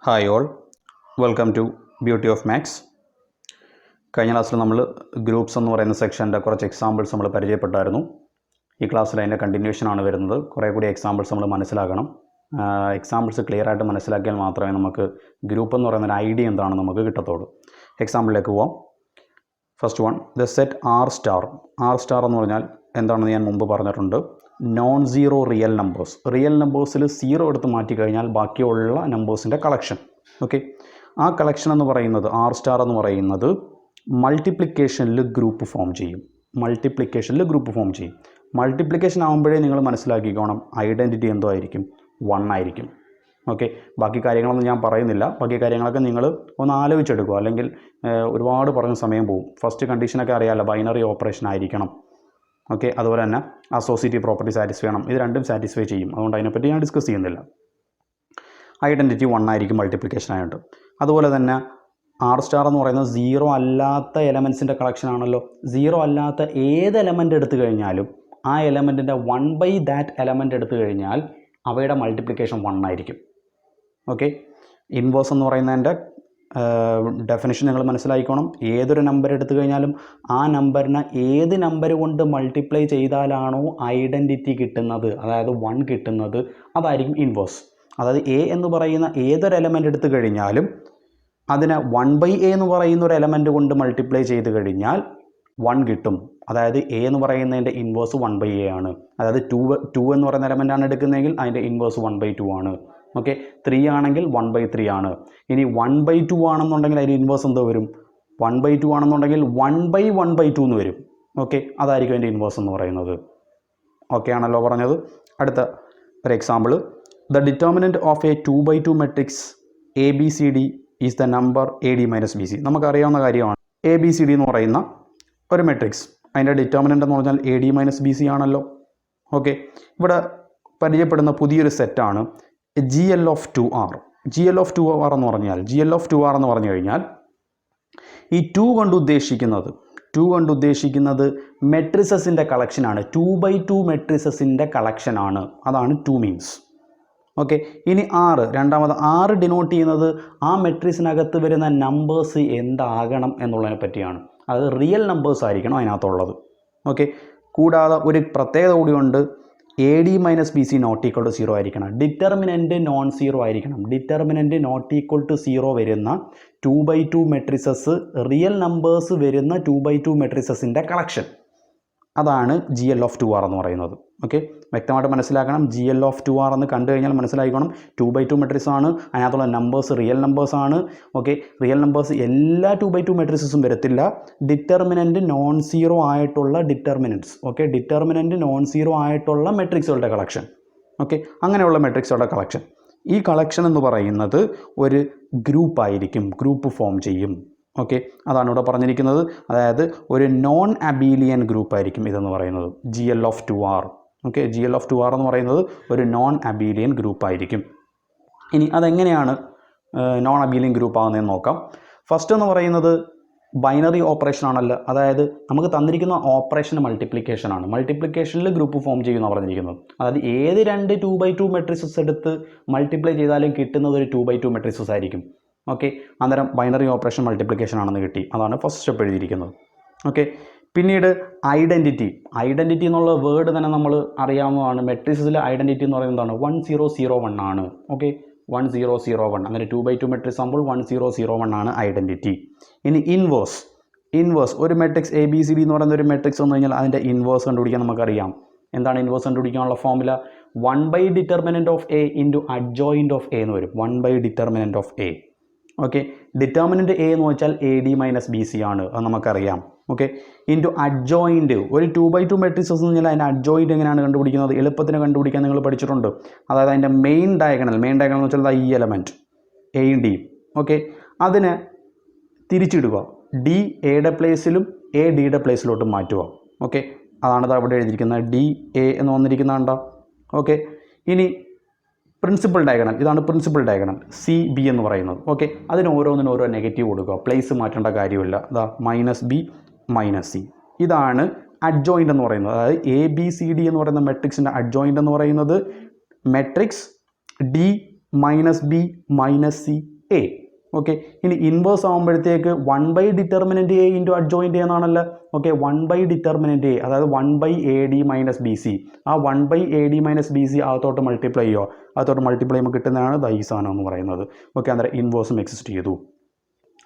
Hi all, welcome to beauty of maths. കഴിഞ്ഞ ക്ലാസ്സിൽ നമ്മൾ ഗ്രൂപ്പ്സ് എന്ന് പറയുന്ന സെക്ഷൻ്റെ കുറച്ച് എക്സാമ്പിൾസ് നമ്മൾ പരിചയപ്പെട്ടായിരുന്നു. ഈ ക്ലാസ്സിൽ അതിൻ്റെ കണ്ടിന്യൂഷനാണ് വരുന്നത്. കുറേ കൂടി എക്സാമ്പിൾസ് നമ്മൾ മനസ്സിലാക്കണം. എക്സാമ്പിൾസ് ക്ലിയർ ആയിട്ട് മനസ്സിലാക്കിയാൽ മാത്രമേ നമുക്ക് ഗ്രൂപ്പ് എന്ന് പറയുന്ന ഒരു ഐഡിയ എന്താണെന്ന് നമുക്ക് കിട്ടത്തുള്ളൂ. എക്സാമ്പിളിലേക്ക് പോവാം. First one, the set R star. R star എന്ന് പറഞ്ഞാൽ എന്താണെന്ന് ഞാൻ മുമ്പ് പറഞ്ഞിട്ടുണ്ട്. Non zero real numbers. Real നമ്പേഴ്സിൽ സീറോ എടുത്ത് മാറ്റി കഴിഞ്ഞാൽ ബാക്കിയുള്ള നമ്പേഴ്സിൻ്റെ കളക്ഷൻ. ഓക്കെ, ആ കളക്ഷൻ എന്ന് പറയുന്നത് ആർ സ്റ്റാർ എന്ന് പറയുന്നത് മൾട്ടിപ്ലിക്കേഷനിൽ ഗ്രൂപ്പ് ഫോം ചെയ്യും. മൾട്ടിപ്ലിക്കേഷൻ ആകുമ്പോഴേ നിങ്ങൾ മനസ്സിലാക്കിക്കോണം ഐഡൻറ്റിറ്റി എന്തോ ആയിരിക്കും, 1 ആയിരിക്കും. ഓക്കെ, ബാക്കി കാര്യങ്ങളൊന്നും ഞാൻ പറയുന്നില്ല. ബാക്കി കാര്യങ്ങളൊക്കെ നിങ്ങൾ ഒന്ന് ആലോചിച്ചെടുക്കുക, അല്ലെങ്കിൽ ഒരുപാട് പറഞ്ഞ സമയം പോകും. ഫസ്റ്റ് കണ്ടീഷനൊക്കെ അറിയാമല്ലോ, ബൈനറി ഓപ്പറേഷൻ ആയിരിക്കണം. ഓക്കെ, അതുപോലെ തന്നെ അസോസിയേറ്റീവ് പ്രോപ്പർട്ടി സാറ്റിസ്ഫൈ ചെയ്യണം. ഇത് രണ്ടും സാറ്റിസ്ഫൈ ചെയ്യും. അതുകൊണ്ട് അതിനെപ്പറ്റി ഞാൻ ഡിസ്കസ് ചെയ്യുന്നില്ല. ഐഡൻറ്റിറ്റി 1 ആയിരിക്കും മൾട്ടിപ്ലിക്കേഷൻ ആയിട്ട്. അതുപോലെ തന്നെ ആർ സ്റ്റാർ എന്ന് പറയുന്നത് സീറോ അല്ലാത്ത എലമെൻസിൻ്റെ കളക്ഷൻ ആണല്ലോ. സീറോ അല്ലാത്ത ഏത് എലമെൻ്റ് എടുത്തു കഴിഞ്ഞാലും ആ എലമെൻറ്റിൻ്റെ 1/that എലമെൻ്റ് എടുത്തു കഴിഞ്ഞാൽ അവയുടെ മൾട്ടിപ്ലിക്കേഷൻ 1 ആയിരിക്കും. ഓക്കെ, ഇൻവേഴ്സ് എന്ന് പറയുന്നതിൻ്റെ ഡെഫിനിഷൻ നിങ്ങൾ മനസ്സിലാക്കിക്കോണം. ഏതൊരു നമ്പർ എടുത്തു കഴിഞ്ഞാലും ആ നമ്പറിനെ ഏത് നമ്പർ കൊണ്ട് മൾട്ടിപ്ലൈ ചെയ്താലാണോ ഐഡൻറ്റിറ്റി കിട്ടുന്നത്, അതായത് 1 കിട്ടുന്നത്, അതായിരിക്കും ഇൻവേഴ്സ്. അതായത് എ എന്ന് പറയുന്ന ഏതൊരു എലമെൻ്റ് എടുത്തു കഴിഞ്ഞാലും അതിനെ 1/a എന്ന് പറയുന്ന ഒരു എലമെൻ്റ് കൊണ്ട് മൾട്ടിപ്ലൈ ചെയ്ത് കഴിഞ്ഞാൽ 1 കിട്ടും. അതായത് എ എന്ന് പറയുന്നതിൻ്റെ ഇൻവേഴ്സ് 1/a ആണ്. അതായത് 2 എന്ന് പറയുന്ന എലമെൻ്റാണ് എടുക്കുന്നതെങ്കിൽ അതിൻ്റെ ഇൻവേഴ്സ് 1/2 ആണ്. ഓക്കെ, 3 ആണെങ്കിൽ 1/3 ആണ്. ഇനി 1/2 ആണെന്നുണ്ടെങ്കിൽ അതിന് ഇൻവേഴ്സ് എന്തോ വരും, 1/2 ആണെന്നുണ്ടെങ്കിൽ 1/1/2 എന്ന് വരും. ഓക്കെ, അതായിരിക്കും അതിൻ്റെ ഇൻവേഴ്സ് എന്ന് പറയുന്നത്. ഓക്കെ ആണല്ലോ പറഞ്ഞത്. അടുത്ത ഒരു example, the determinant of A 2/2 matrix ABCD is the number AD - BC. നമുക്കറിയാവുന്ന കാര്യമാണ്. ABCD എന്ന് പറയുന്ന ഒരു മെട്രിക്സ്, അതിൻ്റെ ഡിറ്റർമിനൻ്റ് എന്ന് പറഞ്ഞാൽ AD - BC ആണല്ലോ. ഓക്കെ, ഇവിടെ പരിചയപ്പെടുന്ന പുതിയൊരു സെറ്റാണ് GL of 2R. GL of 2R എന്ന് പറഞ്ഞു കഴിഞ്ഞാൽ ഈ 2 കൊണ്ട് ഉദ്ദേശിക്കുന്നത് മെട്രിസസിൻ്റെ കളക്ഷനാണ്. 2/2 മെട്രിസസിൻ്റെ കളക്ഷനാണ്. അതാണ് 2 മീൻസ്. ഓക്കെ, ഇനി രണ്ടാമത് 6 ഡിനോട്ട് ചെയ്യുന്നത് ആ മെട്രിക്സിനകത്ത് വരുന്ന നമ്പേഴ്സ് എന്താകണം എന്നുള്ളതിനെ പറ്റിയാണ്. അത് റിയൽ നമ്പേഴ്സ് ആയിരിക്കണം അതിനകത്തുള്ളത്. ഓക്കെ, കൂടാതെ ഒരു പ്രത്യേകത കൂടിയുണ്ട്, AD - BC not equal to 0 ആയിരിക്കണം. ഡിറ്റർമിനൻറ്റ് നോൺ സീറോ ആയിരിക്കണം. ഡിറ്റർമിനൻറ്റ് നോട്ട് ഈക്വൾ ടു 0 വരുന്ന 2/2 മെട്രിസസ്, റിയൽ നമ്പേഴ്സ് വരുന്ന 2/2 മെട്രിസസിൻ്റെ കളക്ഷൻ. അതാണ് GL of 2R എന്ന് പറയുന്നത്. ഓക്കെ, വ്യക്തമായിട്ട് മനസ്സിലാക്കണം. GL of 2R എന്ന് കണ്ടു കഴിഞ്ഞാൽ മനസ്സിലാക്കണം 2/2 മെട്രിക്സ് ആണ്. അതിനകത്തുള്ള നമ്പേഴ്സ് റിയൽ നമ്പേഴ്സ് ആണ്. ഓക്കെ, റിയൽ നമ്പേഴ്സ് എല്ലാ 2/2 മെട്രിക്സും വരത്തില്ല. ഡിറ്റർമിനൻറ്റ് നോൺ സീറോ ആയിട്ടുള്ള ഡിറ്റർമിനൻറ്റ്സ്. ഓക്കെ, ഡിറ്റർമിനൻറ്റ് നോൺ സീറോ ആയിട്ടുള്ള മെട്രിക്സുകളുടെ കളക്ഷൻ. ഓക്കെ, അങ്ങനെയുള്ള മെട്രിക്സുകളുടെ കളക്ഷൻ. ഈ കളക്ഷൻ എന്ന് പറയുന്നത് ഒരു ഗ്രൂപ്പായിരിക്കും, ഗ്രൂപ്പ് ഫോം ചെയ്യും. ഓക്കെ, അതാണ് ഇവിടെ പറഞ്ഞിരിക്കുന്നത്. അതായത് ഒരു നോൺ അബീലിയൻ ഗ്രൂപ്പ് ആയിരിക്കും ഇതെന്ന് പറയുന്നത്, GL of 2R. Okay, GL of 2R എന്ന് പറയുന്നത് ഒരു നോൺ അബീലിയൻ ഗ്രൂപ്പ് ആയിരിക്കും. ഇനി അതെങ്ങനെയാണ് നോൺ അബീലിയൻ ഗ്രൂപ്പ് ആകുന്നതെന്ന് നോക്കാം. ഫസ്റ്റ് എന്ന് പറയുന്നത് ബൈനറി ഓപ്പറേഷൻ ആണല്ലോ. അതായത് നമുക്ക് തന്നിരിക്കുന്ന ഓപ്പറേഷൻ മൾട്ടിപ്ലിക്കേഷൻ ആണ്. മൾട്ടിപ്ലിക്കേഷനിൽ ഗ്രൂപ്പ് ഫോം ചെയ്യുമെന്ന് പറഞ്ഞിരിക്കുന്നത്. അതായത് ഏത് 2 2/2 മെട്രിക്സസ് എടുത്ത് മൾട്ടിപ്ലൈ ചെയ്താലും കിട്ടുന്നത് ഒരു 2/2 മെട്രിക്സസ് ആയിരിക്കും. ഓക്കെ, അന്നേരം ബൈനറി ഓപ്പറേഷൻ മൾട്ടിപ്ലിക്കേഷൻ ആണെന്ന് കിട്ടി. അതാണ് ഫസ്റ്റ് സ്റ്റെപ്പ് എഴുതിയിരിക്കുന്നത്. ഓക്കെ, പിന്നീട് ഐഡൻറ്റിറ്റി എന്നുള്ള വേർഡ് തന്നെ നമ്മൾ അറിയാവുന്നതാണ്. മെട്രിക്സിലെ ഐഡൻറ്റിറ്റി എന്ന് പറയുന്നതാണ് 1001 ആണ്. ഓക്കെ, 1001. അങ്ങനെ 2/2 മെട്രിക്സ് ആകുമ്പോൾ 1001 ആണ് ഐഡൻറ്റിറ്റി. ഇനി ഇൻവേഴ്സ് ഒരു മെട്രിക്സ് ABCD എന്ന് പറയുന്ന ഒരു മെട്രിക്സ് വന്നു കഴിഞ്ഞാൽ അതിൻ്റെ ഇൻവേഴ്സ് കണ്ടുപിടിക്കാൻ നമുക്കറിയാം. എന്താണ് ഇൻവേഴ്സ് കണ്ടുപിടിക്കാനുള്ള formula? 1/determinant of A into adjoint of A എന്ന് വരും. 1/determinant of A. Okay, determinant A എന്ന് വെച്ചാൽ AD - BC ആണ്, അത് നമുക്കറിയാം. Okay, into adjoint. ഒരു 2/2 മെട്രിക്സ് എന്ന് പറഞ്ഞാൽ അതിൻ്റെ അഡ്ജോയിൻറ്റ് എങ്ങനെയാണ് കണ്ടുപിടിക്കുന്നത്? എളുപ്പത്തിന് കണ്ടുപിടിക്കാൻ നിങ്ങൾ പഠിച്ചിട്ടുണ്ട്. അതായത് അതിൻ്റെ മെയിൻ ഡയഗണൽ എന്ന് വെച്ചാൽ ഈ എലമെൻറ്റ് എയും ഡിയും. ഓക്കെ, അതിനെ തിരിച്ചിടുക. D Aയുടെ പ്ലേസിലും A Dയുടെ പ്ലേസിലോട്ടും മാറ്റുക. ഓക്കെ, അതാണ് അവിടെ എഴുതിയിരിക്കുന്നത്. DA എന്ന് വന്നിരിക്കുന്നതുണ്ടോ? ഓക്കെ, ഇനി പ്രിൻസിപ്പൽ ഡയഗണൽ, ഇതാണ് പ്രിൻസിപ്പൽ ഡയഗണൽ CB എന്ന് പറയുന്നത്. ഓക്കെ, അതിന് ഓരോന്നിനും ഓരോ നെഗറ്റീവ് കൊടുക്കുക. പ്ലേസ് മാറ്റേണ്ട കാര്യമില്ല. അതാ -B - C. ഇതാണ് അഡ്ജോയിൻ്റ് എന്ന് പറയുന്നത്. അതായത് ABCD എന്ന് പറയുന്ന മെട്രിക്സിൻ്റെ അഡ്ജോയിൻ്റ് എന്ന് പറയുന്നത് matrix D minus B minus C A. Okay, ഇനി ഇൻവേഴ്സ് ആകുമ്പോഴത്തേക്ക് 1 determinant A into adjoint A എന്നാണല്ലോ. ഓക്കെ, 1 ഡിറ്റർമിനൻറ്റ് എ, അതായത് 1 A D minus B C. ആ 1 A D minus B C അകത്തോട്ട് മൾട്ടിപ്ലൈ ചെയ്യുമോ, അകത്തോട്ട് മൾട്ടിപ്ലൈ ചെയ്യുമ്പോൾ കിട്ടുന്നതാണ് ഈ സാധനം എന്ന് പറയുന്നത്. ഓക്കെ, അന്നേരം ഇൻവേഴ്സും എക്സിസ്റ്റ് ചെയ്തു.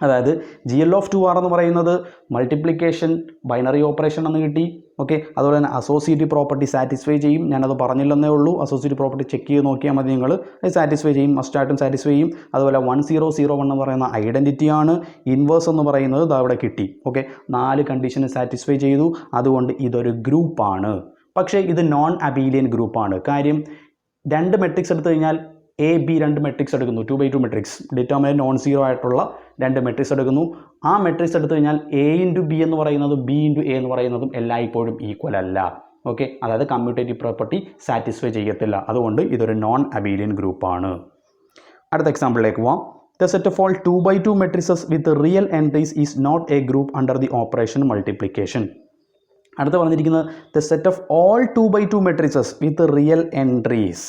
അതായത് GL(2R) എന്ന് പറയുന്നത് മൾട്ടിപ്ലിക്കേഷൻ ബൈനറി ഓപ്പറേഷൻ എന്ന് കിട്ടി. ഓക്കെ, അതുപോലെ തന്നെ അസോസിയേറ്റീവ് പ്രോപ്പർട്ടി സാറ്റിസ്ഫൈ ചെയ്യും. ഞാനത് പറഞ്ഞില്ലെന്നേ ഉള്ളൂ. അസോസിയേറ്റീവ് പ്രോപ്പർട്ടി ചെക്ക് ചെയ്ത് നോക്കിയാൽ മതി നിങ്ങൾ. അത് സാറ്റിസ്ഫൈ ചെയ്യും, മസ്റ്റായിട്ടും സാറ്റിസ്ഫൈ ചെയ്യും. അതുപോലെ 1001 എന്ന് പറയുന്ന ഐഡൻറ്റിറ്റിയാണ്. ഇൻവേഴ്സ് എന്ന് പറയുന്നത് അവിടെ കിട്ടി. ഓക്കെ, 4 കണ്ടീഷന് സാറ്റിസ്ഫൈ ചെയ്തു. അതുകൊണ്ട് ഇതൊരു ഗ്രൂപ്പാണ്. പക്ഷേ ഇത് നോൺ അബീലിയൻ ഗ്രൂപ്പാണ്. കാര്യം 2 മെട്രിക്സ് എടുത്തു കഴിഞ്ഞാൽ എ ബി 2 മെട്രിക്സ് എടുക്കുന്നു. 2x2 matrix determinant non zero ആയിട്ടുള്ള 2 മെട്രിക്സ് എടുക്കുന്നു. ആ മെട്രിക്സ് എടുത്തു കഴിഞ്ഞാൽ എ ഇൻറ്റു ബി എന്ന് പറയുന്നതും ബി ഇൻറ്റു എ എന്ന് പറയുന്നതും എല്ലായ്പ്പോഴും ഈക്വൽ അല്ല. ഓക്കെ, അതായത് കമ്മ്യൂട്ടേറ്റീവ് പ്രോപ്പർട്ടി സാറ്റിസ്ഫൈ ചെയ്യത്തില്ല. അതുകൊണ്ട് ഇതൊരു നോൺ അബീലിയൻ ഗ്രൂപ്പാണ്. അടുത്ത എക്സാമ്പിളിലേക്ക് പോവാം. The set of all 2x2 matrices with real entries is not a group under the operation multiplication. അടുത്ത പറഞ്ഞിരിക്കുന്നത് the set of all 2x2 matrices with real entries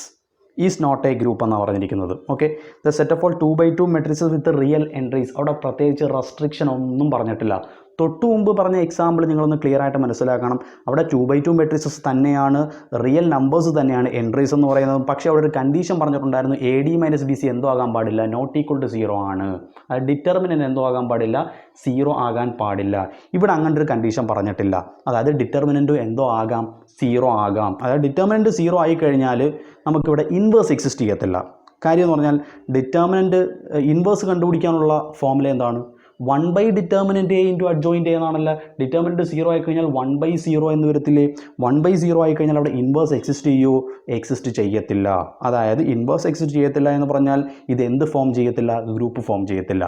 is not a group എന്നാണ് പറഞ്ഞിരിക്കുന്നത്. Okay, the set of all 2x2 matrices with real entries. അവിടെ പ്രത്യേകിച്ച് restriction ഒന്നും പറഞ്ഞിട്ടില്ല. തൊട്ടു മുമ്പ് പറഞ്ഞ എക്സാമ്പിൾ നിങ്ങളൊന്ന് ക്ലിയർ ആയിട്ട് മനസ്സിലാക്കണം. അവിടെ 2x2 മെട്രിക്സസ് തന്നെയാണ്, റിയൽ നമ്പേഴ്സ് തന്നെയാണ് എൻട്രീസ് എന്ന് പറയുന്നത്. പക്ഷേ അവിടെ ഒരു കണ്ടീഷൻ പറഞ്ഞിട്ടുണ്ടായിരുന്നു, A D minus B C എന്തോ ആകാൻ പാടില്ല, നോട്ട് ഈക്വൽ ടു 0 ആണ്. അത് ഡിറ്റർമിനൻറ്റ് എന്തോ ആകാൻ പാടില്ല, 0 ആകാൻ പാടില്ല. ഇവിടെ അങ്ങനെ ഒരു കണ്ടീഷൻ പറഞ്ഞിട്ടില്ല. അതായത് ഡിറ്റർമിനൻറ്റ് എന്തോ ആകാം, 0 ആകാം. അതായത് ഡിറ്റർമിനൻറ്റ് 0 ആയിക്കഴിഞ്ഞാൽ നമുക്കിവിടെ ഇൻവേഴ്സ് എക്സിസ്റ്റ് ചെയ്യത്തില്ല. കാര്യം എന്ന് പറഞ്ഞാൽ ഡിറ്റർമിനൻറ്റ് ഇൻവേഴ്സ് കണ്ടുപിടിക്കാനുള്ള ഫോർമുല എന്താണ്? 1 determinant A into adjoint A എന്നാണല്ലോ. ഡിറ്റർമിനൻറ്റ് 0 ആയിക്കഴിഞ്ഞാൽ 1/0 എന്ന് വരത്തില്ലേ? 1/0 ആയിക്കഴിഞ്ഞാൽ അവിടെ ഇൻവേഴ്സ് എക്സിസ്റ്റ് ചെയ്യുമോ? എക്സിസ്റ്റ് ചെയ്യത്തില്ല. അതായത് ഇൻവേഴ്സ് എക്സിസ്റ്റ് ചെയ്യത്തില്ല എന്ന് പറഞ്ഞാൽ ഇത് എന്ത് ഫോം ചെയ്യത്തില്ല? ഗ്രൂപ്പ് ഫോം ചെയ്യത്തില്ല.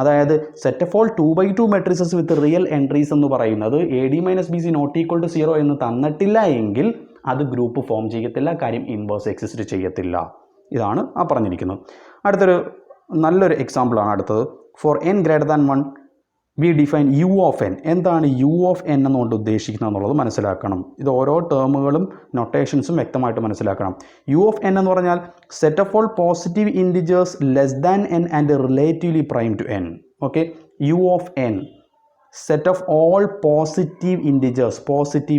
അതായത് set of all 2x2 matrices with real entries എന്ന് പറയുന്നത് A D minus B C not equal to 0 എന്ന് തന്നിട്ടില്ല എങ്കിൽ അത് ഗ്രൂപ്പ് ഫോം ചെയ്യത്തില്ല. കാര്യം ഇൻവേഴ്സ് എക്സിസ്റ്റ് ചെയ്യത്തില്ല. ഇതാണ് ആ പറഞ്ഞിരിക്കുന്നത്. അടുത്തൊരു നല്ലൊരു എക്സാമ്പിളാണ് അടുത്തത്. For n greater than 1 we define U of N. എന്താണ് യു ഓഫ് എൻ എന്നുകൊണ്ട് ഉദ്ദേശിക്കുന്നത് എന്നുള്ളത് മനസ്സിലാക്കണം. ഇത് ഓരോ ടേമുകളും നൊട്ടേഷൻസും വ്യക്തമായിട്ട് മനസ്സിലാക്കണം. യു ഓഫ് എൻ എന്ന് പറഞ്ഞാൽ set of all positive integers less than N and relatively prime to N. Okay, U of N set of all positive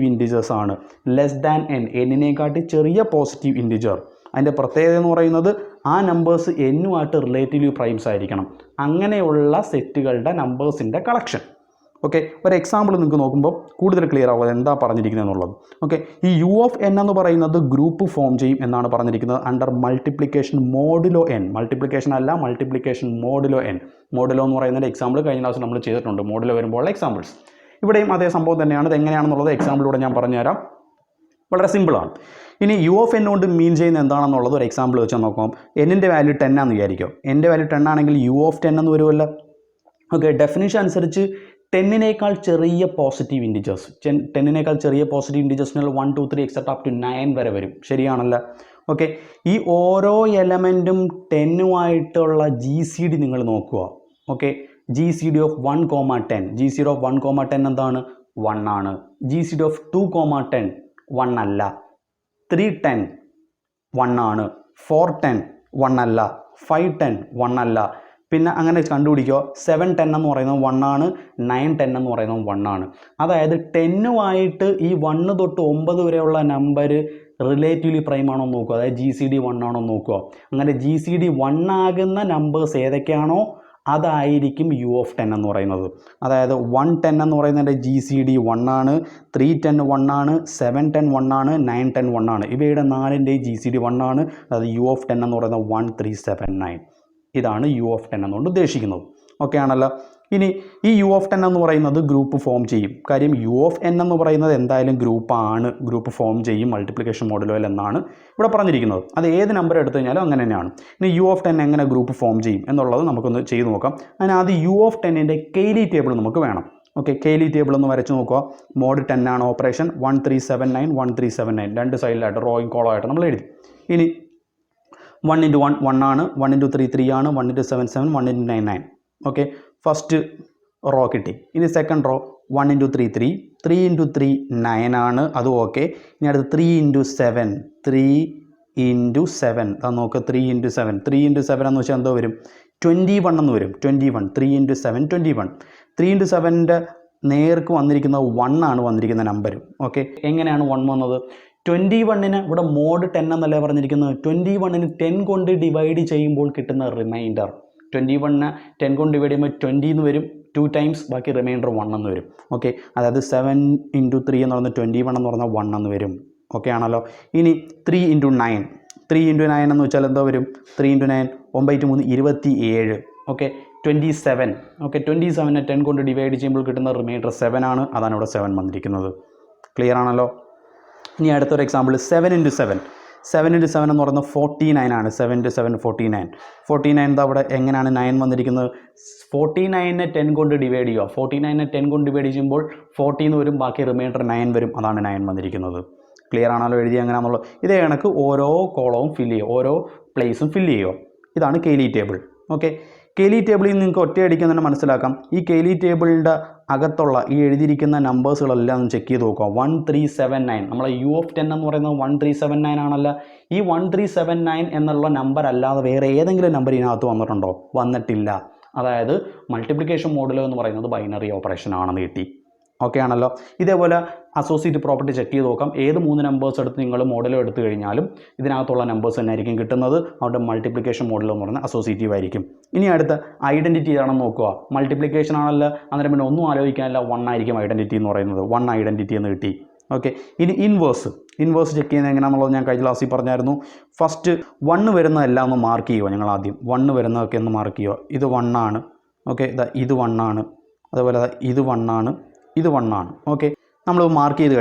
integers ആണ്. ലെസ് ദാൻ എൻ, എന്നിനെക്കാട്ടി ചെറിയ പോസിറ്റീവ് ഇൻറ്റിജർ. അതിൻ്റെ പ്രത്യേകത എന്ന് പറയുന്നത് ആ നമ്പേഴ്സ് എന്നുമായിട്ട് റിലേറ്റീവ്ലി പ്രൈംസ് ആയിരിക്കണം. അങ്ങനെയുള്ള സെറ്റുകളുടെ നമ്പേഴ്സിൻ്റെ കളക്ഷൻ. ഓക്കെ, ഒരു എക്സാമ്പിൾ നിങ്ങൾക്ക് നോക്കുമ്പോൾ കൂടുതൽ ക്ലിയർ ആവുക എന്താ പറഞ്ഞിരിക്കുന്നത് എന്നുള്ളത്. ഓക്കെ, ഈ യു ഓഫ് എൻ എന്ന് പറയുന്നത് ഗ്രൂപ്പ് ഫോം ചെയ്യും എന്നാണ് പറഞ്ഞിരിക്കുന്നത് under multiplication modulo N. Multiplication അല്ല, മൾട്ടിപ്ലിക്കേഷൻ മോഡുലോ എൻ. മോഡുലോ എന്ന് പറയുന്നതിൻ്റെ എക്സാമ്പിൾ കഴിഞ്ഞ ക്ലാസ്സിൽ നമ്മൾ ചെയ്തിട്ടുണ്ട്. മോഡുലോ വരുമ്പോഴുള്ള എക്സാമ്പിൾസ് ഇവിടെയും അതേ സംഭവം തന്നെയാണ്. ഇത് എങ്ങനെയാണെന്നുള്ളത് എക്സാമ്പിളിലൂടെ ഞാൻ പറഞ്ഞുതരാം. വളരെ സിമ്പിളാണ്. ഇനി യു ഓഫ് എൻ കൊണ്ട് മീൻ ചെയ്യുന്നത് എന്താണെന്നുള്ളത് ഒരു എക്സാമ്പിൾ വെച്ചാൽ നോക്കാം. എന്നിൻ്റെ വാല്യൂ 10 ആണെന്ന് വിചാരിക്കും. എൻ്റെ വാല്യൂ 10 ആണെങ്കിൽ യു ഓഫ് 10 എന്ന് വരുമല്ലോ. ഓക്കെ, ഡെഫിനിഷൻ അനുസരിച്ച് 10നേക്കാൾ ചെറിയ പോസിറ്റീവ് ഇൻറ്റിജേഴ്സ്, 10നേക്കാൾ ചെറിയ പോസിറ്റീവ് ഇൻറ്റിജേഴ്സിനുള്ള 1 2 3 എക്സെട്ര അപ് ടു 9 വരെ വരും. ശരിയാണല്ലോ. ഓക്കെ, ഈ ഓരോ എലമെൻറ്റും 10ഉമായിട്ടുള്ള GCD നിങ്ങൾ നോക്കുക. Okay, GCD of 1,10. GCD of 1,10 എന്താണ്? 1 ആണ്. GCD ഓഫ് 2,10 1 അല്ല. 310 1 ആണ്. 410 1 അല്ല. 510 1 അല്ല. പിന്നെ അങ്ങനെ കണ്ടുപിടിക്കുക. 710 എന്ന് പറയുന്നത് 1 ആണ്. 910 എന്ന് പറയുന്നത് 1 ആണ്. അതായത് 10ഉമായിട്ട് ഈ 1 തൊട്ട് 9 വരെയുള്ള നമ്പർ റിലേറ്റീവ്ലി പ്രൈം ആണോ നോക്കുക. അതായത് GCD 1 ആണോ നോക്കുക. അങ്ങനെ GCD 1 ആകുന്ന നമ്പേഴ്സ് ഏതൊക്കെയാണോ അതായിരിക്കും യു ഓഫ് 10 എന്ന് പറയുന്നത്. അതായത് 110 എന്ന് പറയുന്നതിൻ്റെ GCD 1 ആണ്, 310 1 ആണ്, 710 1 ആണ്, 910 1 ആണ്. ഇവയുടെ 4ൻ്റെയും GCD 1 ആണ്. അതായത് യു ഓഫ് 10 എന്ന് പറയുന്നത് 1379. ഇതാണ് യു ഓഫ് 10 എന്നുകൊണ്ട് ഉദ്ദേശിക്കുന്നത്. ഓക്കെ ആണല്ലോ. ഇനി ഈ യു ഓഫ് 10 എന്ന് പറയുന്നത് ഗ്രൂപ്പ് ഫോം ചെയ്യും. കാര്യം യു ഓഫ് എൻ എന്ന് പറയുന്നത് എന്തായാലും ഗ്രൂപ്പാണ്, ഗ്രൂപ്പ് ഫോം ചെയ്യും മൾട്ടിപ്ലിക്കേഷൻ മോഡുലോയിൽ എന്നാണ് ഇവിടെ പറഞ്ഞിരിക്കുന്നത്. അത് ഏത് നമ്പർ എടുത്തു കഴിഞ്ഞാലും അങ്ങനെ തന്നെയാണ്. ഇനി യു ഓഫ് 10 എങ്ങനെ ഗ്രൂപ്പ് ഫോം ചെയ്യും എന്നുള്ളത് നമുക്കൊന്ന് ചെയ്ത് നോക്കാം. അതിന് ആദ്യം യു ഓഫ് 10ൻ്റെ കെയ്ലി ടേബിൾ നമുക്ക് വേണം. ഓക്കെ, കെയ്ലി ടേബിൾ ഒന്ന് വരച്ച് നോക്കുക. മോഡ് 10 ആണ് ഓപ്പറേഷൻ. 1379 1379 രണ്ട് സൈഡിലായിട്ട് റോയിങ് കോളം ആയിട്ട് നമ്മൾ എഴുതി. ഇനി 1 × 1 1 ആണ്, 1 × 3 3 ആണ്, 1 × 7 7, 1 × 9 9. ഓക്കെ, ഫസ്റ്റ് റോ കിട്ടി. ഇനി സെക്കൻഡ് റോ 1 × 3 3, 3 × 3 9 ആണ്, അതും ഓക്കെ. ഇനി അടുത്ത് 3 × 7 3 ഇൻറ്റു 7. നോക്കുക 3 × 7. 3 × 7 എന്ന് വെച്ചാൽ എന്തോ വരും? 21 എന്ന് വരും. 21. 3 × 7 21. 3 × 7ൻ്റെ നേർക്ക് വന്നിരിക്കുന്നത് 1 ആണ് വന്നിരിക്കുന്ന നമ്പർ. ഓക്കെ, എങ്ങനെയാണ് 1 വന്നത്? 21ന് ഇവിടെ മോഡ് 10 എന്നല്ലേ പറഞ്ഞിരിക്കുന്നത്. 21ന് 10 കൊണ്ട് ഡിവൈഡ് ചെയ്യുമ്പോൾ കിട്ടുന്ന റിമൈൻഡർ 21ന് 10 കൊണ്ട് ഡിവൈഡ് ചെയ്യുമ്പോൾ 20 എന്ന് വരും. 2 ടൈംസ് ബാക്കി റിമൈൻഡർ 1 എന്ന് വരും. ഓക്കെ, അതായത് 7 × 3 എന്ന് പറയുന്നത് 21 എന്ന് പറഞ്ഞാൽ 1 എന്ന് വരും. ഓക്കെ ആണല്ലോ. ഇനി 3 × 9. 3 × 9 എന്ന് വെച്ചാൽ എന്തോ വരും? 3 × 9 9 × 3 27. ഓക്കെ, 27. ഓക്കെ, 27നെ 10 കൊണ്ട് ഡിവൈഡ് ചെയ്യുമ്പോൾ കിട്ടുന്ന റിമൈൻഡർ 7 ആണ്. അതാണ് ഇവിടെ 7 വന്നിരിക്കുന്നത്. ക്ലിയർ ആണല്ലോ. ഇനി അടുത്തൊരു എക്സാമ്പിൾ 7 × 7. 7 × 7 എന്ന് പറയുന്നത് 49 ആണ്. 7 × 7 49. 49 എന്താ അവിടെ എങ്ങനെയാണ് 9 വന്നിരിക്കുന്നത്? 49നെ 10 കൊണ്ട് ഡിവൈഡ് ചെയ്യുക. 49നെ 10 കൊണ്ട് ഡിവൈഡ് ചെയ്യുമ്പോൾ 40 എന്ന് വരും. ബാക്കി റിമൈൻഡർ 9 വരും. അതാണ് 9 വന്നിരിക്കുന്നത്. ക്ലിയർ ആണല്ലോ. എഴുതി എങ്ങനെയാണെന്നുള്ളത്. ഇതേ കണക്ക് ഓരോ കോളവും ഫില്ല് ചെയ്യുക, ഓരോ പ്ലേസും ഫില്ല് ചെയ്യുക. ഇതാണ് കെയ്ലി ടേബിൾ. ഓക്കെ, കെയ്ലി ടേബിളിൽ നിങ്ങൾക്ക് ഒറ്റയടിക്കാൻ തന്നെ മനസ്സിലാക്കാം. ഈ കെയ്ലി ടേബിളിൻ്റെ അകത്തുള്ള ഈ എഴുതിയിരിക്കുന്ന നമ്പേഴ്സുകളെല്ലാം ഒന്ന് ചെക്ക് ചെയ്ത് നോക്കുക. 1379 നമ്മളെ U(10) എന്ന് പറയുന്നത് 1379 ആണല്ലോ. ഈ 1379 എന്നുള്ള നമ്പർ അല്ലാതെ വേറെ ഏതെങ്കിലും നമ്പർ ഇതിനകത്ത് വന്നിട്ടുണ്ടോ? വന്നിട്ടില്ല. അതായത് മൾട്ടിപ്ലിക്കേഷൻ മോഡുലോ എന്ന് പറയുന്നത് ബൈനറി ഓപ്പറേഷൻ ആണെന്ന് കിട്ടി. ഓക്കെ ആണല്ലോ. ഇതേപോലെ അസോസിയേറ്റ് പ്രോപ്പർട്ടി ചെക്ക് ചെയ്ത് നോക്കാം. ഏത് 3 നമ്പേഴ്സ് എടുത്ത് നിങ്ങൾ മോഡലോ എടുത്തു കഴിഞ്ഞാലും ഇതിനകത്തുള്ള നമ്പേഴ്സ് തന്നെ ആയിരിക്കും കിട്ടുന്നത്. അവിടെ മൾട്ടിപ്ലിക്കേഷൻ മോഡൽ എന്ന് പറയുന്നത് അസോസിയേറ്റീവ് ആയിരിക്കും. ഇനി അടുത്ത ഐഡൻറ്റിറ്റി ആണെന്ന് നോക്കുക. മൾട്ടിപ്ലിക്കേഷൻ ആണല്ലോ, അന്നേരം പിന്നെ ഒന്നും ആലോചിക്കാനില്ല, 1 ആയിരിക്കും ഐഡൻറ്റിറ്റി എന്ന് പറയുന്നത്. 1 ഐഡൻറ്റിറ്റി എന്ന് കിട്ടി. ഓക്കെ, ഇനി ഇൻവേഴ്സ് ചെക്ക് ചെയ്യുന്നത് എങ്ങനെയാണെന്നുള്ളത് ഞാൻ കഴിഞ്ഞ ക്ലാസ്സിൽ പറഞ്ഞായിരുന്നു. ഫസ്റ്റ് 1 വരുന്നതെല്ലാം ഒന്ന് മാർക്ക് ചെയ്യുക. ഞങ്ങൾ ആദ്യം 1 വരുന്നതൊക്കെ ഒന്ന് മാർക്ക് ചെയ്യുക. ഇത് 1 ആണ്. ഓക്കെ, ഇത് 1 ആണ്. അതുപോലെ ഇത് 1 ആണ്. ഇത് 1 ആണ്. ഓക്കെ, നമ്മൾ മാർക്ക് ചെയ്ത്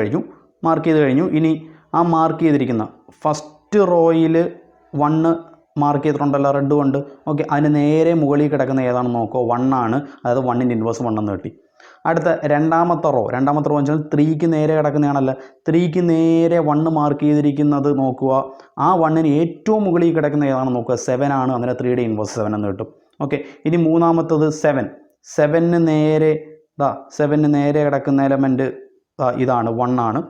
കഴിഞ്ഞു. ഇനി ആ മാർക്ക് ചെയ്തിരിക്കുന്ന ഫസ്റ്റ് റോയിൽ 1 മാർക്ക് ചെയ്തിട്ടുണ്ടല്ലോ റെഡ് കൊണ്ട്. ഓക്കെ, അതിന് നേരെ മുകളിൽ കിടക്കുന്ന ഏതാണെന്ന് നോക്കുക. 1 ആണ്. അതായത് 1ൻ്റെ ഇൻവേഴ്സ് 1 എന്ന് കിട്ടി. അടുത്ത രണ്ടാമത്തെ റോ വെച്ചാൽ 3ക്ക് നേരെ കിടക്കുന്നതാണല്ലോ. 3ക്ക് നേരെ 1 മാർക്ക് ചെയ്തിരിക്കുന്നത് നോക്കുക. ആ 1ന് ഏറ്റവും മുകളിൽ കിടക്കുന്ന ഏതാണെന്ന് നോക്കുക. 7 ആണ്. അന്നേരം 3യുടെ ഇൻവേഴ്സ് 7 എന്ന് കിട്ടും. ഓക്കെ, ഇനി മൂന്നാമത്തത് 7ന് നേരെ 7ന് നേരെ കിടക്കുന്ന എലമെൻറ്റ് ഇതാണ് 1 ആണ്.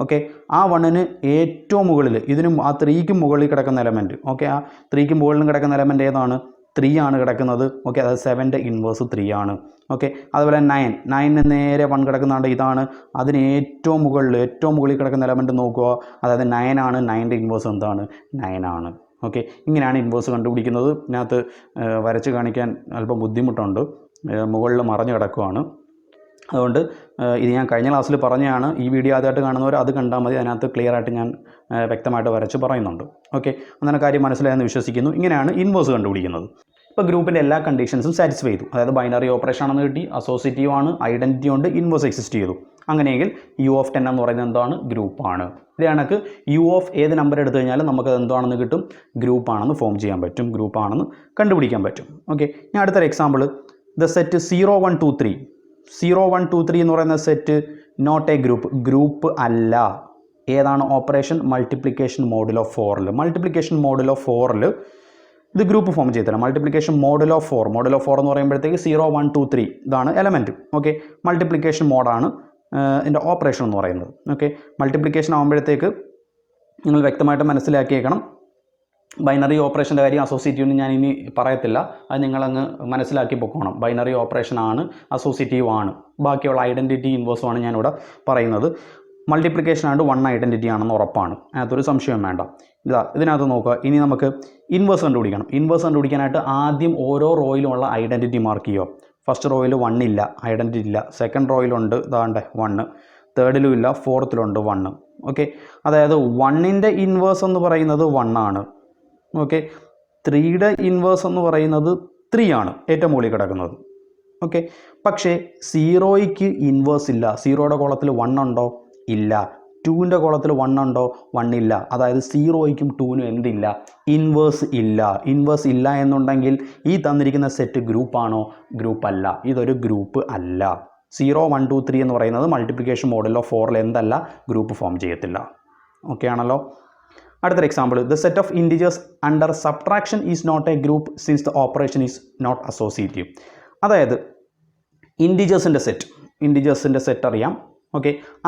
ഓക്കെ, ആ 1ന് ഏറ്റവും മുകളിൽ ഇതിനും ആ 3ക്കും മുകളിൽ കിടക്കുന്ന എലമെൻറ്റ്. ഓക്കെ, ആ 3ക്കും മുകളിലും കിടക്കുന്ന എലമെൻറ്റ് ഏതാണ്? 3 ആണ് കിടക്കുന്നത്. ഓക്കെ, അതായത് 7ൻ്റെ ഇൻവേഴ്സ് 3 ആണ്. ഓക്കെ, അതുപോലെ 9ന് നേരെ 1 കിടക്കുന്നുണ്ട്. ഇതാണ്. അതിന് ഏറ്റവും മുകളിൽ കിടക്കുന്ന എലമെൻറ്റ് നോക്കുക. അതായത് 9 ആണ്. 9ൻ്റെ ഇൻവേഴ്സ് എന്താണ്? 9 ആണ്. ഓക്കെ, ഇങ്ങനെയാണ് ഇൻവേഴ്സ് കണ്ടുപിടിക്കുന്നത്. ഇതിനകത്ത് വരച്ച് കാണിക്കാൻ അല്പം ബുദ്ധിമുട്ടുണ്ട്. മുകളിൽ മറഞ്ഞു കിടക്കുകയാണ്. അതുകൊണ്ട് ഇത് ഞാൻ കഴിഞ്ഞ ക്ലാസ്സിൽ പറഞ്ഞതാണ്. ഈ വീഡിയോ ആദ്യമായിട്ട് കാണുന്നവർ അത് കണ്ടാൽ മതി. അതിനകത്ത് ക്ലിയർ ആയിട്ട് ഞാൻ വ്യക്തമായിട്ട് വരച്ച് പറയുന്നുണ്ട്. ഓക്കെ, അങ്ങനെ കാര്യം മനസ്സിലായെന്ന് വിശ്വസിക്കുന്നു. ഇങ്ങനെയാണ് ഇൻവേഴ്സ് കണ്ടുപിടിക്കുന്നത്. ഇപ്പോൾ ഗ്രൂപ്പിൻ്റെ എല്ലാ കണ്ടീഷൻസും സാറ്റിസ്ഫൈ ചെയ്തു. അതായത് ബൈനറി ഓപ്പറേഷൻ ആണെന്ന് കിട്ടി, അസോസിയേറ്റീവ് ആണ്, ഐഡൻറ്റിറ്റി ഉണ്ട്, ഇൻവേഴ്സ് എക്സിസ്റ്റ് ചെയ്തു. അങ്ങനെയെങ്കിൽ U(10) എന്ന് പറയുന്നത് എന്താണ്? ഗ്രൂപ്പാണ്. ഇത് കണക്ക് ഏത് നമ്പർ എടുത്തു കഴിഞ്ഞാലും നമുക്കത് എന്താണെന്ന് കിട്ടും? ഗ്രൂപ്പാണെന്ന് ഫോം ചെയ്യാൻ പറ്റും, ഗ്രൂപ്പാണെന്ന് കണ്ടുപിടിക്കാൻ പറ്റും. ഓക്കെ, ഞാൻ അടുത്തൊരു എക്സാമ്പിൾ ദ സെറ്റ് 0 1 2 3. 0 1 2 3 എന്ന് പറയുന്ന സെറ്റ് നോട്ട് എ ഗ്രൂപ്പ് അല്ല. ഏതാണ് ഓപ്പറേഷൻ? മൾട്ടിപ്ലിക്കേഷൻ മോഡുലോ 4ൽ. മൾട്ടിപ്ലിക്കേഷൻ മോഡുലോ 4ൽ ഇത് ഗ്രൂപ്പ് ഫോം ചെയ്തില്ല. മൾട്ടിപ്ലിക്കേഷൻ മോഡുലോ 4 എന്ന് പറയുമ്പോഴത്തേക്ക് 0 1 2 3 ഇതാണ് എലമെൻറ്റ്. ഓക്കെ, മൾട്ടിപ്ലിക്കേഷൻ മോഡാണ് ഇതിൻ്റെ ഓപ്പറേഷൻ എന്ന് പറയുന്നത്. ഓക്കെ, മൾട്ടിപ്ലിക്കേഷൻ ആകുമ്പോഴത്തേക്ക് നിങ്ങൾ വ്യക്തമായിട്ട് മനസ്സിലാക്കിയേക്കണം. ബൈനറി ഓപ്പറേഷൻ്റെ കാര്യം അസോസിയേറ്റീവ് ഞാൻ ഇനി പറയത്തില്ല. അത് നിങ്ങളങ്ങ് മനസ്സിലാക്കി പൊക്കോണം. ബൈനറി ഓപ്പറേഷൻ ആണ്, അസോസിയേറ്റീവ് ആണ്. ബാക്കിയുള്ള ഐഡൻറ്റിറ്റി ഇൻവേഴ്സുമാണ് ഞാനിവിടെ പറയുന്നത്. മൾട്ടിപ്ലിക്കേഷൻ ആയിട്ട് 1 ഐഡൻറ്റിറ്റി ആണെന്ന് ഉറപ്പാണ്. അതിനകത്തൊരു സംശയം വേണ്ട. ഇതിനകത്ത് നോക്കുക. ഇനി നമുക്ക് ഇൻവേഴ്സ് കണ്ടുപിടിക്കണം. ഇൻവേഴ്സ് കണ്ടുപിടിക്കാനായിട്ട് ആദ്യം ഓരോ റോയിലുമുള്ള ഐഡൻറ്റിറ്റി മാർക്ക് ചെയ്യുക. ഫസ്റ്റ് റോയിൽ 1 ഇല്ല, ഐഡൻറ്റിറ്റി ഇല്ല. സെക്കൻഡ് റോയിലുണ്ട് 1, തേർഡിലും ഇല്ല, ഫോർത്തിലുണ്ട് 1. ഓക്കെ, അതായത് 1ൻ്റെ ഇൻവേഴ്സ് എന്ന് പറയുന്നത് 1 ആണ്. ഓക്കെ, 3യുടെ ഇൻവേഴ്സ് എന്ന് പറയുന്നത് 3 ആണ്, ഏറ്റവും മുകളിൽ കിടക്കുന്നത്. ഓക്കെ, പക്ഷേ 0യ്ക്ക് ഇൻവേഴ്സ് ഇല്ല. 0യുടെ കോളത്തിൽ 1 ഉണ്ടോ? ഇല്ല. 2ൻ്റെ കോളത്തിൽ 1 ഉണ്ടോ? 1 ഇല്ല. അതായത് 0യ്ക്കും 2നും എന്തില്ല? ഇൻവേഴ്സ് ഇല്ല. ഇൻവേഴ്സ് ഇല്ല എന്നുണ്ടെങ്കിൽ ഈ തന്നിരിക്കുന്ന സെറ്റ് ഗ്രൂപ്പാണോ? ഗ്രൂപ്പ് അല്ല. ഇതൊരു ഗ്രൂപ്പ് അല്ല. 0 1 2 3 എന്ന് പറയുന്നത് മൾട്ടിപ്ലിക്കേഷൻ മോഡുലോ 4ൽ എന്തല്ല? ഗ്രൂപ്പ് ഫോം ചെയ്യത്തില്ല. ഓക്കെ ആണല്ലോ. അടുത്തൊരു example the set of integers under subtraction is not a group since the operation is not associative. അതായത് ഇൻറ്റിജേഴ്സിൻ്റെ സെറ്റ് അറിയാം.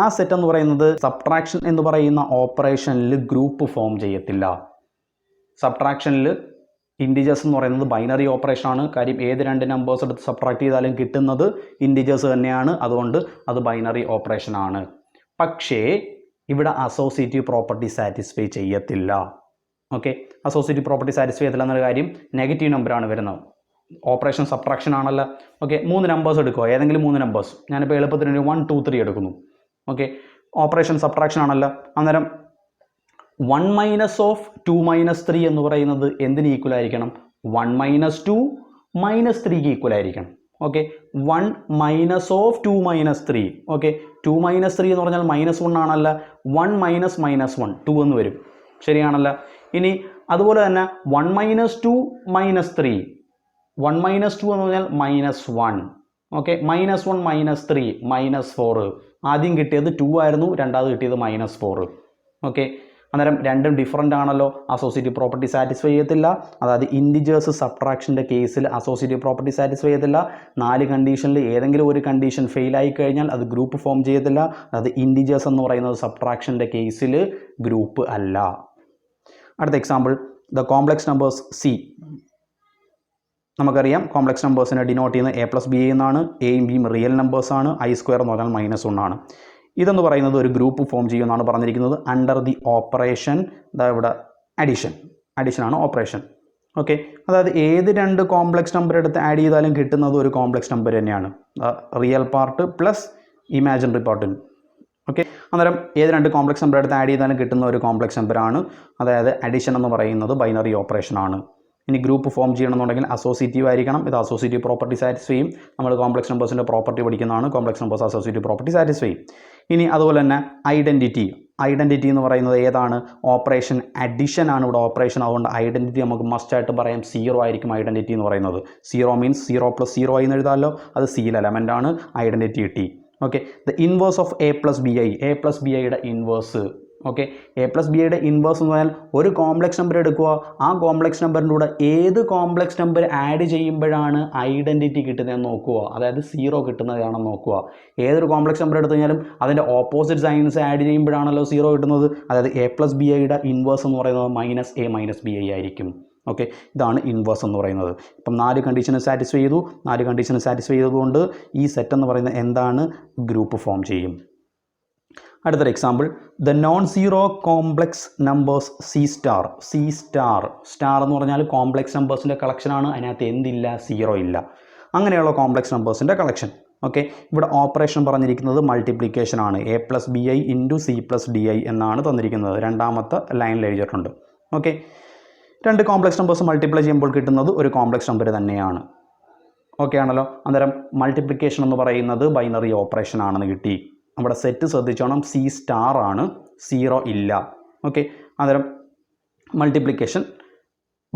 ആ സെറ്റ് എന്ന് പറയുന്നത് സബ്ട്രാക്ഷൻ എന്ന് പറയുന്ന ഓപ്പറേഷനിൽ ഗ്രൂപ്പ് ഫോം ചെയ്യത്തില്ല. സബ്ട്രാക്ഷനിൽ ഇൻഡിജേഴ്സ് എന്ന് പറയുന്നത് ബൈനറി ഓപ്പറേഷനാണ്. കാര്യം ഏത് രണ്ട് നമ്പേഴ്സ് എടുത്ത് സബ്ട്രാക്ട് ചെയ്താലും കിട്ടുന്നത് ഇൻഡിജേഴ്സ് തന്നെയാണ്. അതുകൊണ്ട് അത് ബൈനറി ഓപ്പറേഷനാണ്. പക്ഷേ ഇവിടെ അസോസിയേറ്റീവ് പ്രോപ്പർട്ടി സാറ്റിസ്ഫൈ ചെയ്യത്തില്ല. ഓക്കെ, അസോസിയേറ്റീവ് പ്രോപ്പർട്ടി സാറ്റിസ്ഫൈ ചെയ്യത്തില്ല എന്നൊരു കാര്യം നെഗറ്റീവ് നമ്പറാണ് വരുന്നത്. ഓപ്പറേഷൻ സബ്ട്രാക്ഷൻ ആണല്ലോ. ഓക്കെ, 3 നമ്പേഴ്സ് എടുക്കുക, ഏതെങ്കിലും 3 നമ്പേഴ്സ്. ഞാനിപ്പോൾ എളുപ്പത്തിന് 1 2 3 എടുക്കുന്നു. ഓക്കെ, ഓപ്പറേഷൻ സബ്ട്രാക്ഷൻ ആണല്ലോ. അന്നേരം 1 മൈനസ് ഓഫ് 2 മൈനസ് 3 എന്ന് പറയുന്നത് എന്തിന് ഈക്വൽ ആയിരിക്കണം? 1 മൈനസ് 2 മൈനസ് 3ക്ക് ഈക്വൽ ആയിരിക്കണം. Okay, 1 minus of 2 minus 3. Okay, 2 minus 3 എന്ന് പറഞ്ഞാൽ -1 ആണല്ല. 1 മൈനസ് -1 2 എന്ന് വരും. ശരിയാണല്ല. ഇനി അതുപോലെ തന്നെ 1 മൈനസ് 2 മൈനസ് 3. 1 മൈനസ് 2 എന്ന് പറഞ്ഞാൽ -1. Okay, -1 minus 3 -4. ആദ്യം കിട്ടിയത് 2 ആയിരുന്നു, രണ്ടാമത് കിട്ടിയത് -4. ഓക്കെ, അന്നേരം രണ്ടും ഡിഫറൻ്റ് ആണല്ലോ. അസോസിയേറ്റീവ് പ്രോപ്പർട്ടി സാറ്റിസ്ഫൈ ചെയ്യത്തില്ല. അതായത് ഇൻഡിജേഴ്സ് സബ്ട്രാക്ഷൻ്റെ കേസിൽ അസോസിയേറ്റീവ് പ്രോപ്പർട്ടി സാറ്റിസ്ഫൈ ചെയ്യത്തില്ല. 4 കണ്ടീഷനിൽ ഏതെങ്കിലും ഒരു കണ്ടീഷൻ ഫെയിൽ ആയി കഴിഞ്ഞാൽ അത് ഗ്രൂപ്പ് ഫോം ചെയ്യത്തില്ല. അതായത് ഇൻഡിജേഴ്സ് എന്ന് പറയുന്നത് സബ്ട്രാക്ഷൻ്റെ കേസിൽ ഗ്രൂപ്പ് അല്ല. അടുത്ത example, the complex numbers C. നമുക്കറിയാം കോംപ്ലക്സ് നമ്പേഴ്സിനെ ഡിനോട്ട് ചെയ്യുന്നത് A+B എന്നാണ്. എയും ബിയും റിയൽ നമ്പേഴ്സാണ്. I² എന്ന് പറഞ്ഞാൽ -1 ആണ്. ഇതെന്ന് പറയുന്നത് ഒരു ഗ്രൂപ്പ് ഫോം ചെയ്യുമെന്നാണ് പറഞ്ഞിരിക്കുന്നത് അണ്ടർ ദി ഓപ്പറേഷൻ. ഇവിടെ അഡീഷനാണ് ഓപ്പറേഷൻ. ഓക്കെ, അതായത് ഏത് 2 കോംപ്ലക്സ് നമ്പർ എടുത്ത് ആഡ് ചെയ്താലും കിട്ടുന്നത് ഒരു കോംപ്ലക്സ് നമ്പർ തന്നെയാണ്. റിയൽ പാർട്ട് പ്ലസ് ഇമാജിനറി പാർട്ടിന്. ഓക്കെ, അന്നേരം ഏത് 2 കോംപ്ലക്സ് നമ്പർ എടുത്ത് ആഡ് ചെയ്താലും കിട്ടുന്ന ഒരു കോംപ്ലക്സ് നമ്പറാണ്. അതായത് അഡീഷൻ എന്ന് പറയുന്നത് ബൈനറി ഓപ്പറേഷനാണ്. ഇനി ഗ്രൂപ്പ് ഫോം ചെയ്യണമെന്നുണ്ടെങ്കിൽ അസോസിയേറ്റീവ് ആയിരിക്കണം. ഇത് അസോസിയേറ്റീവ് പ്രോപ്പർട്ടി സാറ്റിസ്ഫൈ ചെയ്യും. നമ്മൾ കോംപ്ലക്സ് നമ്പേഴ്സിൻ്റെ പ്രോപ്പർട്ടി പഠിക്കുന്നതാണ്. Complex numbers associative property satisfy ചെയ്യും. ഇനി അതുപോലെ തന്നെ ഐഡൻറ്റിറ്റി എന്ന് പറയുന്നത് ഏതാണ്? ഓപ്പറേഷൻ അഡിഷൻ ആണ് ഇവിടെ ഓപ്പറേഷൻ. അതുകൊണ്ട് ഐഡൻറ്റിറ്റി നമുക്ക് മസ്റ്റായിട്ട് പറയാം 0 ആയിരിക്കും ഐഡൻറ്റിറ്റി എന്ന് പറയുന്നത്. 0 മീൻസ് 0 + 0 എന്ന് എഴുതാമല്ലോ. അത് സിയിൽ എലമെൻ്റ് ആണ്. Identity T. Okay, the inverse of A+BI. A+BIയുടെ ഇൻവേഴ്സ്. ഓക്കെ, A+BIയുടെ ഇൻവേഴ്സ് എന്ന് പറഞ്ഞാൽ ഒരു കോംപ്ലക്സ് നമ്പർ എടുക്കുക. ആ കോംപ്ലക്സ് നമ്പറിൻ്റെ കൂടെ ഏത് കോംപ്ലക്സ് നമ്പർ ആഡ് ചെയ്യുമ്പോഴാണ് ഐഡൻറ്റിറ്റി കിട്ടുന്നതെന്ന് നോക്കുക. അതായത് 0 കിട്ടുന്നതാണെന്ന് നോക്കുക. ഏതൊരു കോംപ്ലക്സ് നമ്പർ എടുത്തു കഴിഞ്ഞാലും അതിൻ്റെ ഓപ്പോസിറ്റ് സൈൻസ് ആഡ് ചെയ്യുമ്പോഴാണല്ലോ 0 കിട്ടുന്നത്. അതായത് A+BIയുടെ ഇൻവേഴ്സ് എന്ന് പറയുന്നത് -A - BI ആയിരിക്കും. ഓക്കെ, ഇതാണ് ഇൻവേഴ്സ് എന്ന് പറയുന്നത്. ഇപ്പം 4 കണ്ടീഷന് സാറ്റിസ്ഫൈ ചെയ്തു. 4 കണ്ടീഷന് സാറ്റിസ്ഫൈ ചെയ്തതുകൊണ്ട് ഈ സെറ്റ് എന്ന് പറയുന്നത് എന്താണ്? ഗ്രൂപ്പ് ഫോം ചെയ്യും. അടുത്തൊരു example, the non zero complex numbers star എന്ന് പറഞ്ഞാൽ കോംപ്ലക്സ് നമ്പേഴ്സിൻ്റെ കളക്ഷനാണ്. അതിനകത്ത് എന്തില്ല? 0 ഇല്ല. അങ്ങനെയുള്ള കോംപ്ലക്സ് നമ്പേഴ്സിൻ്റെ കളക്ഷൻ. ഓക്കെ, ഇവിടെ ഓപ്പറേഷൻ പറഞ്ഞിരിക്കുന്നത് മൾട്ടിപ്ലിക്കേഷൻ ആണ്. A+BI × C+DI എന്നാണ് തന്നിരിക്കുന്നത്. രണ്ടാമത്തെ ലൈനിൽ എഴുതിയിട്ടുണ്ട്. ഓക്കെ, 2 കോംപ്ലക്സ് നമ്പേഴ്സ് മൾട്ടിപ്ലൈ ചെയ്യുമ്പോൾ കിട്ടുന്നത് ഒരു കോംപ്ലക്സ് നമ്പർ തന്നെയാണ്. ഓക്കെ ആണല്ലോ. അന്നേരം മൾട്ടിപ്ലിക്കേഷൻ എന്ന് പറയുന്നത് ബൈനറി ഓപ്പറേഷൻ ആണെന്ന് കിട്ടി. നമ്മുടെ സെറ്റ് ശ്രദ്ധിച്ചോണം, C* ആണ്, 0 ഇല്ല. ഓക്കെ, അന്നേരം മൾട്ടിപ്ലിക്കേഷൻ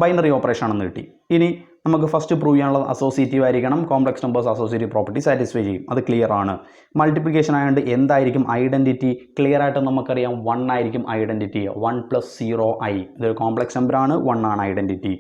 ബൈനറി ഓപ്പറേഷൻ ആണെന്ന് കിട്ടി. ഇനി നമുക്ക് ഫസ്റ്റ് പ്രൂവ് ചെയ്യാനുള്ളത് അസോസിയേറ്റീവ് ആയിരിക്കണം. Complex numbers associative property satisfy ചെയ്യും. അത് ക്ലിയർ ആണ്. മൾട്ടിപ്ലിക്കേഷൻ ആയതുകൊണ്ട് എന്തായിരിക്കും ഐഡൻറ്റിറ്റി? ക്ലിയർ ആയിട്ട് നമുക്കറിയാം 1 ആയിരിക്കും ഐഡൻറ്റിറ്റി. 1 + 0i. ഇതൊരു കോംപ്ലക്സ് നമ്പറാണ്. 1 ആണ് ഐഡൻറ്റിറ്റി.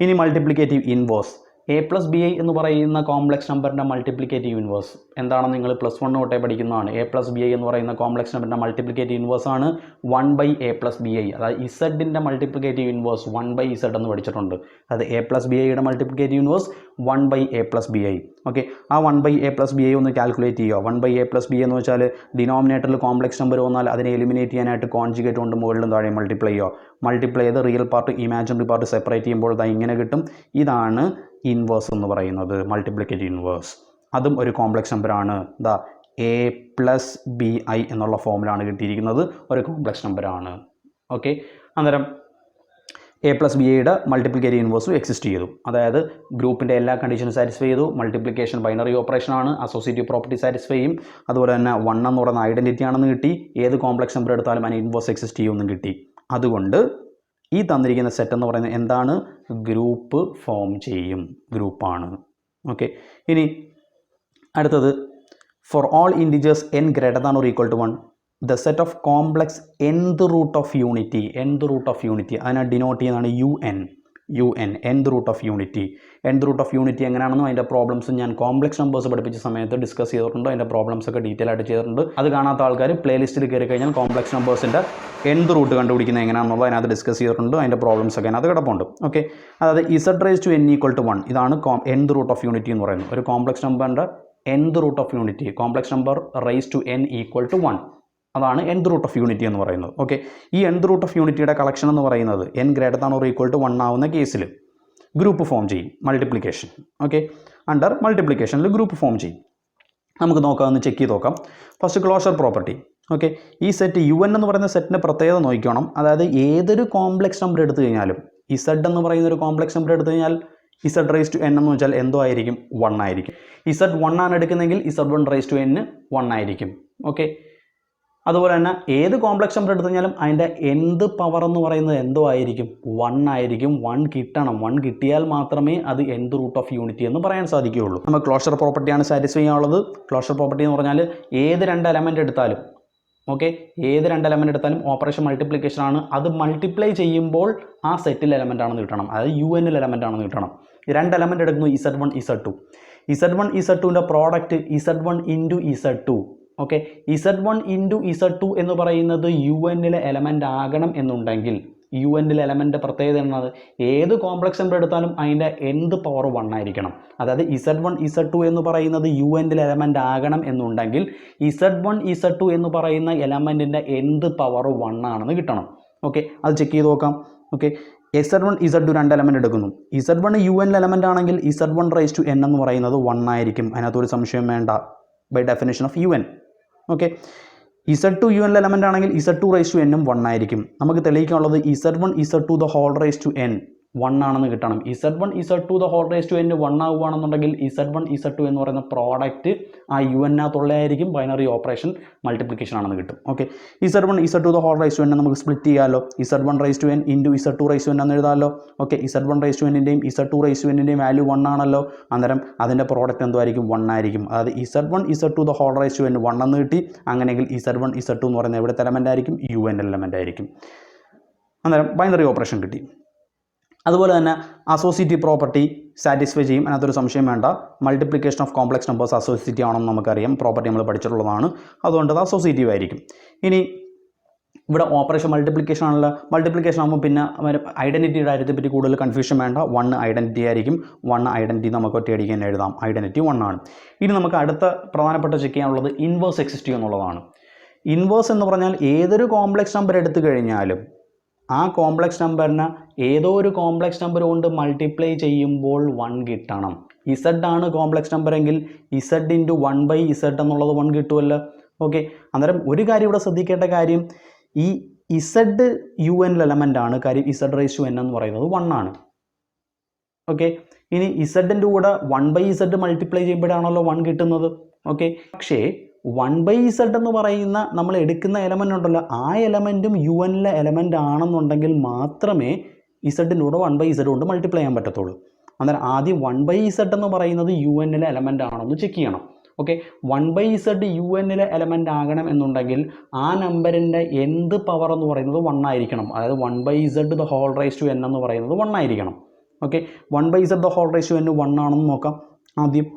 ഇനി മൾട്ടിപ്ലിക്കേറ്റീവ് ഇൻവേഴ്സ്. A+BI എന്ന് പറയുന്ന കോംപ്ലക്സ് നമ്പറിൻ്റെ മൾട്ടിപ്ലിക്കേറ്റീവ് ഇൻവേഴ്സ് എന്താണെന്ന് നിങ്ങൾ +1 തൊട്ടേ പഠിക്കുന്നതാണ്. A+BI എന്ന് പറയുന്ന കോംപ്ലക്സ് നമ്പറിൻ്റെ മൾട്ടിപ്ലിക്കേറ്റീവ് ഇൻവേഴ്സ് ആണ് 1/A+BI. അതായത് ഇസഡിൻ്റെ മൾട്ടിപ്ലിക്കേറ്റീവ് ഇൻവേഴ്സ് 1/Z എന്ന് പഠിച്ചിട്ടുണ്ട്. അതായത് A+BIയുടെ മൾട്ടിപ്ലിക്കേറ്റീവ് ഇൻവേഴ്സ് 1/A+BI. ഓക്കെ, ആ 1/A+BI ഒന്ന് കാൽക്കുലേറ്റ് ചെയ്യുക. 1/A+BI എന്ന് വെച്ചാൽ ഡിനോമിനേറ്ററിൽ കോംപ്ലക്സ് നമ്പർ വന്നാൽ അതിനെ എലിമിനേറ്റ് ചെയ്യാനായിട്ട് കോൺജുഗേറ്റ് കൊണ്ട് മുകളിലും താഴെ മൾട്ടിപ്ലൈ ചെയ്യുക. മൾട്ടിപ്ലൈ ചെയ്ത് real part imaginary part separate ചെയ്യുമ്പോൾ ഇങ്ങനെ കിട്ടും. ഇതാണ് ഇൻവേഴ്സ് എന്ന് പറയുന്നത്, മൾട്ടിപ്ലിക്കേറ്റീവ് ഇൻവേഴ്സ്. അതും ഒരു കോംപ്ലക്സ് നമ്പറാണ്. A+BI എന്നുള്ള ഫോമിലാണ് കിട്ടിയിരിക്കുന്നത്. ഒരു കോംപ്ലക്സ് നമ്പറാണ്. ഓക്കെ, അന്നേരം A+BIയുടെ മൾട്ടിപ്ലിക്കേറ്റീവ് ഇൻവേഴ്സും എക്സിസ്റ്റ് ചെയ്തു. അതായത് ഗ്രൂപ്പിൻ്റെ എല്ലാ കണ്ടീഷനും സാറ്റിസ്ഫൈ ചെയ്തു. മൾട്ടിപ്ലിക്കേഷൻ ബൈനറി ഓപ്പറേഷൻ ആണ്. അസോസിയേറ്റീവ് പ്രോപ്പർട്ടി സാറ്റിസ്ഫൈ ചെയ്യും. അതുപോലെ തന്നെ 1 എന്ന് പറയുന്ന ഐഡൻറ്റിറ്റി ആണെന്ന് കിട്ടി. ഏത് കോംപ്ലക്സ് നമ്പർ എടുത്താലും അതിന് ഇൻവേഴ്സ് എക്സിസ്റ്റ് ചെയ്യുമെന്നും കിട്ടി. അതുകൊണ്ട് ഈ തന്നിരിക്കുന്ന സെറ്റ് എന്ന് പറയുന്നത് എന്താണ്? ഗ്രൂപ്പ് ഫോം ചെയ്യും, ഗ്രൂപ്പാണ്. ഓക്കെ, ഇനി അടുത്തത് for all integers n ≥ 1 the set of complex nth root of unity. അതിനെ ഡിനോട്ട് ചെയ്യുന്നതാണ് UN. UN, nth root of unity. nth root of unity എങ്ങനെയാണെന്നും അതിൻ്റെ പ്രോബ്ലംസും ഞാൻ കോംപ്ലക്സ് നമ്പേഴ്സ് പഠിപ്പിച്ച സമയത്ത് ഡിസ്കസ് ചെയ്തിട്ടുണ്ട്. അതിൻ്റെ പ്രോബ്ലംസ് ഒക്കെ ഡീറ്റെയിൽ ആയിട്ട് ചെയ്തിട്ടുണ്ട്. അത് കാണാത്ത ആൾക്കാർ പ്ലേലിസ്റ്റിൽ കയറി കഴിഞ്ഞാൽ കോംപ്ലക്സ് നമ്പേഴ്സിൻ്റെ nth റൂട്ട് കണ്ടുപിടിക്കുന്നത് എങ്ങനെയാണെന്നുള്ളത് അതിനകത്ത് ഡിസ്കസ് ചെയ്തിട്ടുണ്ട്. അതിൻ്റെ പ്രോബ്ലംസ് ഒക്കെ അതിനകത്ത് കിടപ്പുണ്ട്. ഓക്കെ, അതായത് z⁻n = 1 ഇതാണ് nth റൂട്ട് ഓഫ് യൂണിറ്റി എന്ന് പറയുന്നത്. ഒരു കോംപ്ലക്സ് നമ്പറിൻ്റെ nth root of unity, complex number raise to n = 1, അതാണ് nth റൂട്ട് ഓഫ് യൂണിറ്റി എന്ന് പറയുന്നത്. ഓക്കെ, ഈ nth റൂട്ട് ഓഫ് യൂണിറ്റിയുടെ കളക്ഷൻ എന്ന് പറയുന്നത് n ≥ 1 ആവുന്ന കേസിൽ ഗ്രൂപ്പ് ഫോം ചെയ്യും, മൾട്ടിപ്ലിക്കേഷൻ. ഓക്കെ, അണ്ടർ മൾട്ടിപ്ലിക്കേഷനിൽ ഗ്രൂപ്പ് ഫോം ചെയ്യും. നമുക്ക് നോക്കാം, ഒന്ന് ചെക്ക് ചെയ്ത് നോക്കാം. First closure property. ഓക്കെ, ഈ സെറ്റ് UN എന്ന് പറയുന്ന സെറ്റിൻ്റെ പ്രത്യേകത നോക്കണം. അതായത് ഏതൊരു കോംപ്ലക്സ് നമ്പർ എടുത്തു കഴിഞ്ഞാലും Z എന്ന് പറയുന്ന ഒരു കോംപ്ലക്സ് നമ്പർ എടുത്തു കഴിഞ്ഞാൽ z⁻n എന്ന് വെച്ചാൽ എന്തോ ആയിരിക്കും, 1 ആയിരിക്കും. z 1 ആണ് എടുക്കുന്നതെങ്കിൽ z1⁻n 1 ആയിരിക്കും. ഓക്കെ, അതുപോലെ തന്നെ ഏത് കോംപ്ലക്സ് നമ്പർ എടുത്തു കഴിഞ്ഞാലും അതിൻ്റെ nth പവർ എന്ന് പറയുന്നത് എന്തോ ആയിരിക്കും, 1 ആയിരിക്കും. 1 കിട്ടണം. 1 കിട്ടിയാൽ മാത്രമേ അത് nth റൂട്ട് ഓഫ് യൂണിറ്റി എന്ന് പറയാൻ സാധിക്കുകയുള്ളൂ. നമ്മൾ ക്ലോഷർ പ്രോപ്പർട്ടിയാണ് സാറ്റിസ്ഫൈ ചെയ്യാനുള്ളത്. ക്ലോഷർ പ്രോപ്പർട്ടി എന്ന് പറഞ്ഞാൽ ഏത് രണ്ട് എലമെൻ്റ് എടുത്താലും, ഓക്കെ, ഏത് രണ്ട് എലമെൻ്റ് എടുത്താലും ഓപ്പറേഷൻ മൾട്ടിപ്ലിക്കേഷൻ ആണ്. അത് മൾട്ടിപ്ലൈ ചെയ്യുമ്പോൾ ആ സെറ്റിൽ എലമെൻ്റ് ആണെന്ന് കിട്ടണം, അതായത് UN എലമെൻ്റ് ആണെന്ന് കിട്ടണം. രണ്ട് എലമെൻ്റ് എടുക്കുന്നു, z1 z2. z1 z2ൻ്റെ product z1 × z2. Okay, z1 × z2 എന്ന് പറയുന്നത് UN എലമെൻ്റ് ആകണം എന്നുണ്ടെങ്കിൽ UN എലമെൻ്റ് പ്രത്യേകത എന്നത് ഏത് കോംപ്ലക്സ് നമ്പർ എടുത്താലും അതിൻ്റെ nth പവർ 1 ആയിരിക്കണം. അതായത് z1 z2 എന്ന് പറയുന്നത് UN എലമെൻ്റ് ആകണം എന്നുണ്ടെങ്കിൽ z1 z2 എന്ന് പറയുന്ന എലമെൻറ്റിൻ്റെ nth പവർ 1 ആണെന്ന് കിട്ടണം. ഓക്കെ, അത് ചെക്ക് ചെയ്ത് നോക്കാം. ഓക്കെ, z1 z2 രണ്ട് എലമെൻ്റ് എടുക്കുന്നു. z1 UN എലമെൻ്റ് ആണെങ്കിൽ z1⁻n എന്ന് പറയുന്നത് 1 ആയിരിക്കും. അതിനകത്തൊരു സംശയം വേണ്ട, by definition of UN. Okay, z2 UN element ആണെങ്കിൽ z2⁻n 1 ആയിരിക്കും. നമുക്ക് തെളിയിക്കാനുള്ളത് z1 z2 n 1 ആണെന്ന് കിട്ടണം. z1 z2 n 1 ആവുകയാണെന്നുണ്ടെങ്കിൽ z1 z2 എന്ന് പറയുന്ന പ്രോഡക്റ്റ് ആ UN-നകത്തുള്ളതായിരിക്കും. ബൈനറി ഓപ്പറേഷൻ മൾട്ടിപ്ലിക്കേഷൻ ആണെന്ന് കിട്ടും. ഓക്കെ, z1 z2 നമുക്ക് സ്പ്ലിറ്റ് ചെയ്യാമല്ലോ. z1⁻n × z2⁻n എന്ന് എഴുതാമല്ലോ. ഓക്കെ, z1⁻n-ൻ്റെയും z2⁻n-ൻ്റെയും വാല്യൂ 1 ആണല്ലോ. അന്നേരം അതിൻ്റെ പ്രോഡക്റ്റ് എന്തായിരിക്കും, 1 ആയിരിക്കും. അതായത് z1 z2 n 1 എന്ന് കിട്ടി. അങ്ങനെയെങ്കിൽ z1 z2 എന്ന് പറയുന്നത് എവിടുത്തെ എലമെൻ്റ് ആയിരിക്കും, UN എലമെൻ്റ് ആയിരിക്കും. അന്നേരം ബൈനറി ഓപ്പറേഷൻ കിട്ടി. അതുപോലെ തന്നെ അസോസിയേറ്റീവ് പ്രോപ്പർട്ടി സാറ്റിസ്ഫൈ ചെയ്യും, അതിനകത്തൊരു സംശയം വേണ്ട. Multiplication of complex numbers associative ആണെന്ന് നമുക്കറിയാം, പ്രോപ്പർട്ടി നമ്മൾ പഠിച്ചിട്ടുള്ളതാണ്. അതുകൊണ്ട് അത് അസോസിയേറ്റീവ് ആയിരിക്കും. ഇനി ഇവിടെ ഓപ്പറേഷൻ മൾട്ടിപ്ലിക്കേഷൻ ആണല്ലോ. മൾട്ടിപ്ലിക്കേഷൻ ആകുമ്പോൾ പിന്നെ ഐഡൻറ്റിറ്റിയുടെ കാര്യത്തെ പറ്റി കൂടുതൽ കൺഫ്യൂഷൻ വേണ്ട. 1 ഐഡൻറ്റിറ്റി ആയിരിക്കും. 1 ഐഡൻറ്റിറ്റി നമുക്ക് ഒറ്റയടിക്ക് തന്നെ എഴുതാം, ഐഡൻറ്റിറ്റി 1 ആണ്. ഇനി നമുക്ക് അടുത്ത പ്രധാനപ്പെട്ട ചെക്ക് ചെയ്യാനുള്ളത് ഇൻവേഴ്സ് എക്സിസ്റ്റ് എന്നുള്ളതാണ്. ഇൻവേഴ്സ് എന്ന് പറഞ്ഞാൽ ഏതൊരു കോംപ്ലക്സ് നമ്പർ എടുത്തു കഴിഞ്ഞാലും ആ കോംപ്ലക്സ് നമ്പറിനെ ഏതോ ഒരു കോംപ്ലക്സ് നമ്പർ കൊണ്ട് മൾട്ടിപ്ലൈ ചെയ്യുമ്പോൾ 1 കിട്ടണം. Z ആണ് കോംപ്ലക്സ് നമ്പർ എങ്കിൽ z × 1/z എന്നുള്ളത് 1 കിട്ടുമല്ലോ. ഓക്കെ, അന്നേരം ഒരു കാര്യം ഇവിടെ ശ്രദ്ധിക്കേണ്ട കാര്യം, ഈ z UN എലമെൻ്റ് ആണ്. കാര്യം z⁻n എന്ന് പറയുന്നത് 1 ആണ്. ഓക്കെ, ഇനി z-ൻ്റെ കൂടെ 1/z മൾട്ടിപ്ലൈ ചെയ്യുമ്പോഴാണല്ലോ 1 കിട്ടുന്നത്. ഓക്കെ, പക്ഷേ 1/z എന്ന് പറയുന്ന നമ്മൾ എടുക്കുന്ന എലമെൻ്റ് ഉണ്ടല്ലോ, ആ എലമെൻറ്റും UN എലമെൻ്റ് ആണെന്നുണ്ടെങ്കിൽ മാത്രമേ z-ൻ്റെ കൂടെ 1/z കൊണ്ട് മൾട്ടിപ്ലൈ ചെയ്യാൻ പറ്റത്തുള്ളൂ. അന്നേരം ആദ്യം 1/z എന്ന് പറയുന്നത് UN എലമെൻ്റ് ആണെന്ന് ചെക്ക് ചെയ്യണം. ഓക്കെ, 1/z UN എലമെൻ്റ് ആകണം എന്നുണ്ടെങ്കിൽ ആ നമ്പറിൻ്റെ nth പവർ എന്ന് പറയുന്നത് 1 ആയിരിക്കണം. അതായത് 1/z⁻n എന്ന് പറയുന്നത് 1 ആയിരിക്കണം. ഓക്കെ, 1/z⁻n 1 ആണെന്ന് നോക്കാം. ആദ്യം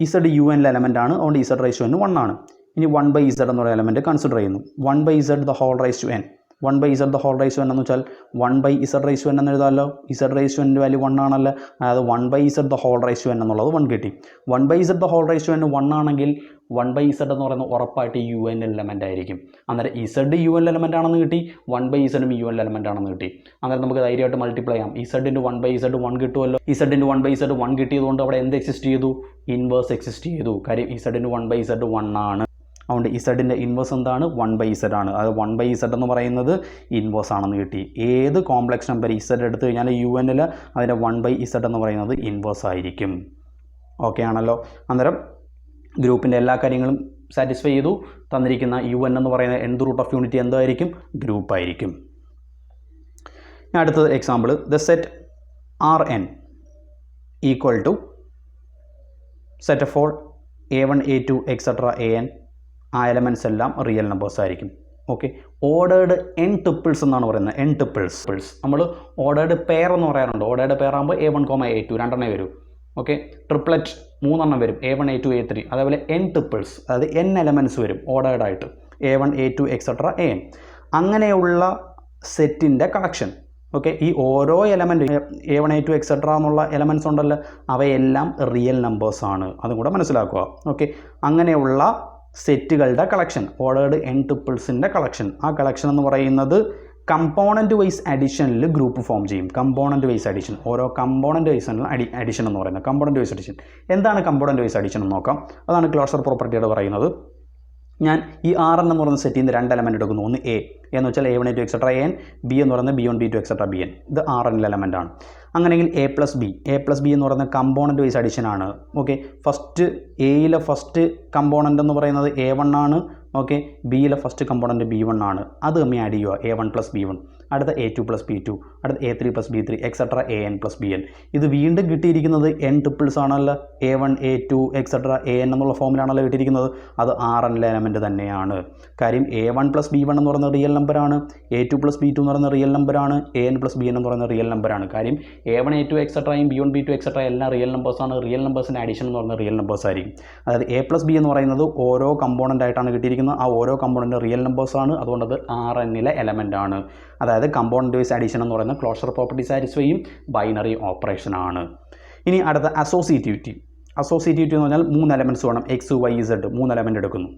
z UN എലമെൻ്റ് ആണ്, അതുകൊണ്ട് z⁻n 1 ആണ്. ഇനി 1/z എന്ന് പറയുന്ന എലമെൻറ്റ് കൺസിഡർ ചെയ്യുന്നു. 1/z⁻n 1/z⁻n എന്ന് വെച്ചാൽ 1/z⁻n എന്ന് എഴുതാമല്ലോ. z⁻n വാല്യൂ 1 ആണല്ലോ. അതായത് 1/z⁻n എന്നുള്ളത് 1 കിട്ടി. 1/z⁻n 1 ആണെങ്കിൽ 1/z എന്ന് പറയുന്നത് ഉറപ്പായിട്ട് UN എലമെൻ്റ് ആയിരിക്കും. അന്നേരം z UN എലമെൻ്റ് ആണെന്ന് കിട്ടി, 1/z UN എലമെൻ്റ് ആണെന്ന് കിട്ടി. അന്നേരം നമുക്ക് ധൈര്യമായിട്ട് മൾട്ടിപ്ലൈ ചെയ്യാം. z × 1/z 1 കിട്ടുമല്ലോ. z × 1/z 1 കിട്ടിയതുകൊണ്ട് അവിടെ എന്ത് എക്സിസ്റ്റ് ചെയ്തു, ഇൻവേഴ്സ് എക്സിസ്റ്റ് ചെയ്തു. കാര്യം z × 1/z 1 ആണ്. അതുകൊണ്ട് z-ൻ്റെ ഇൻവേഴ്സ് എന്താണ്, 1/z ആണ്. അതായത് 1/z എന്ന് പറയുന്നത് ഇൻവേഴ്സ് ആണെന്ന് കിട്ടി. ഏത് കോംപ്ലക്സ് നമ്പർ z എടുത്തു കഴിഞ്ഞാൽ UN അതിൻ്റെ 1/z എന്ന് പറയുന്നത് ഇൻവേഴ്സ് ആയിരിക്കും. ഓക്കെ ആണല്ലോ. അന്നേരം ഗ്രൂപ്പിൻ്റെ എല്ലാ കാര്യങ്ങളും സാറ്റിസ്ഫൈ ചെയ്തു. തന്നിരിക്കുന്ന UN എന്ന് പറയുന്ന nth റൂട്ട് ഓഫ് യൂണിറ്റി എന്തായിരിക്കും, ഗ്രൂപ്പായിരിക്കും. അടുത്തത് example, the set Rn = set of all a1 a2 etc. an. ആ എലമെൻറ്റ്സ് എല്ലാം റിയൽ നമ്പേഴ്സ് ആയിരിക്കും. ഓക്കെ, ഓർഡേർഡ് n ടുപ്പിൾസ് എന്നാണ് പറയുന്നത്. n ടുപ്പിൾസ് നമ്മൾ ഓർഡേർഡ് പെയർ എന്ന് പറയാറുണ്ട്. ഓർഡേർഡ് പെയർ ആകുമ്പോൾ A1, A2 രണ്ടെണ്ണേ വരും. ഓക്കെ, ട്രിപ്ലറ്റ് 3 വരും, A1, A2, A3. അതേപോലെ n ടുപ്പിൾസ്, അതായത് n എലമെൻറ്റ്സ് വരും ഓർഡേർഡ് ആയിട്ട്, A1, A2 എക്സെട്ര AN. അങ്ങനെയുള്ള സെറ്റിൻ്റെ കളക്ഷൻ. ഓക്കെ, ഈ ഓരോ എലമെൻറ്റ് A1, A2 എക്സെട്ര എന്നുള്ള എലമെൻറ്റ്സ് ഉണ്ടല്ലോ, അവയെല്ലാം റിയൽ നമ്പേഴ്സാണ്. അതും കൂടെ മനസ്സിലാക്കുക. ഓക്കെ, അങ്ങനെയുള്ള സെറ്റുകളുടെ കളക്ഷൻ, ഓർഡേർഡ് n ടുപ്പിൾസിൻ്റെ കളക്ഷൻ. ആ കളക്ഷൻ എന്ന് പറയുന്നത് കമ്പോണൻറ്റ് വൈസ് അഡീഷനിൽ ഗ്രൂപ്പ് ഫോം ചെയ്യും. കമ്പോണൻറ്റ് വൈസ് അഡീഷൻ, ഓരോ കമ്പോണൻറ്റ് വൈസ് അഡീഷൻ എന്ന് പറയുന്നത്. കമ്പോണൻറ്റ് വൈസ് അഡീഷൻ എന്താണ്? കമ്പോണൻറ്റ് വൈസ് അഡീഷൻ എന്ന് നോക്കാം. അതാണ് ക്ലോഷർ പ്രോപ്പർട്ടിയോട് പറയുന്നത്. ഞാൻ ഈ R എന്ന് പറയുന്ന സെറ്റിൽ നിന്ന് 2 എലമെൻറ്റ് എടുക്കുന്നു. ഒന്ന് A എന്ന് വെച്ചാൽ A1, A2 etcetera AN, B എന്ന് പറയുന്നത് B1, B2 എക്സെട്ര BN. ഇത് R എലമെൻ്റ് ആണ്. അങ്ങനെയെങ്കിൽ A പ്ലസ് B എന്ന് പറയുന്ന കമ്പോണൻറ്റ് വൈസ് അഡീഷൻ ആണ്. ഓക്കെ, ഫസ്റ്റ് എയിലെ ഫസ്റ്റ് കമ്പോണൻ്റ് എന്ന് പറയുന്നത് A1 ആണ്. ഓക്കെ, ബിയിലെ ഫസ്റ്റ് കമ്പോണൻറ്റ് B1 ആണ്. അത് തമ്മിൽ ആഡ് ചെയ്യുക, A1 പ്ലസ് B1. അടുത്ത A2 പ്ലസ് B2, അടുത്ത A3 plus B3 etcetera AN plus BN. ഇത് വീണ്ടും കിട്ടിയിരിക്കുന്നത് n ടുപ്പിൾസ് ആണല്ലോ. A1, A2 എക്സെട്ര AN എന്നുള്ള ഫോമിലാണല്ലോ കിട്ടിയിരിക്കുന്നത്. അത് Rn എലമെൻറ്റ് തന്നെയാണ്. കാര്യം A1 പ്ലസ് B1 എന്ന് പറയുന്നത് റിയൽ നമ്പറാണ്, A2 പ്ലസ് B2 എന്ന് പറയുന്നത് റിയൽ നമ്പറാണ്, AN പ്ലസ് BN എന്ന് പറയുന്നത് റിയൽ നമ്പറാണ്. കാര്യം A1, A2 എക്സെട്രയും B1, B2 etcetera എല്ലാം റിയൽ നമ്പേഴ്സാണ്. റിയൽ നമ്പേഴ്സിൻ്റെ അഡീഷൻ എന്ന് പറയുന്നത് റിയൽ നമ്പേഴ്സ് ആയിരിക്കും. അതായത് A പ്ലസ് B എന്ന് പറയുന്നത് ഓരോ കമ്പോണൻ്റ് ആയിട്ടാണ് കിട്ടിയിരിക്കുന്നത്. ആ ഓരോ കമ്പോണൻ്റ് റിയൽ നമ്പേഴ്സാണ്. അതുകൊണ്ട് അത് Rnലെ എലമെൻ്റ് ആണ്. അതായത് കമ്പോണൻറ്റ് വൈസ് അഡീഷൻ എന്ന് പറയുന്ന ക്ലോഷർ പ്രോപ്പർട്ടി സാറ്റിസ്ഫൈ ചെയ്യും, ബൈനറി ഓപ്പറേഷൻ ആണ്. ഇനി അടുത്ത അസോസിയേറ്റിവിറ്റി. അസോസിയേറ്റിവിറ്റി എന്ന് പറഞ്ഞാൽ 3 എലമെൻറ്റ്സ് വേണം. X, Y, Z 3 എലമെൻറ്റ് എടുക്കുന്നു.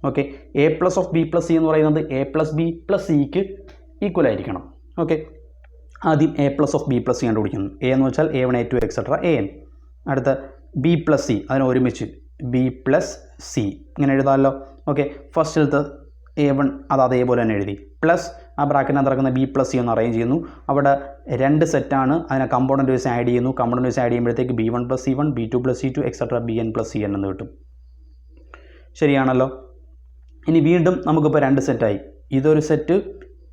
Okay, A plus of B plus C എന്ന് പറയുന്നത് A പ്ലസ് B പ്ലസ് സിക്ക് ഈക്വൽ ആയിരിക്കണം. ഓക്കെ, ആദ്യം A plus of B plus C കണ്ടുപിടിക്കുന്നു. A എന്ന് വെച്ചാൽ A1, A2 എക്സെട്ര AN. അടുത്ത B പ്ലസ് സി, അതിനെ ഒരുമിച്ച് B പ്ലസ് സി ഇങ്ങനെ എഴുതാമല്ലോ. ഓക്കെ, ഫസ്റ്റിലത്തെ A1 അത് അതേപോലെ തന്നെ എഴുതി, പ്ലസ് ആ ബ്രാക്കറ്റിനകത്ത് നടക്കുന്ന B പ്ലസ് സി ഒന്ന് അറേഞ്ച് ചെയ്യുന്നു. അവിടെ 2 സെറ്റാണ്, അതിനെ കമ്പോണൻറ്റ് വൈസ് ആഡ് ചെയ്യുന്നു. കമ്പോണൻറ്റ് വൈസ് ആഡ് ചെയ്യുമ്പോഴത്തേക്ക് B1 plus C1, B2 plus C2 etcetera BN plus CN എന്ന് കിട്ടും. ശരിയാണല്ലോ. ഇനി വീണ്ടും നമുക്കിപ്പോൾ 2 സെറ്റായി, ഇതൊരു സെറ്റ്,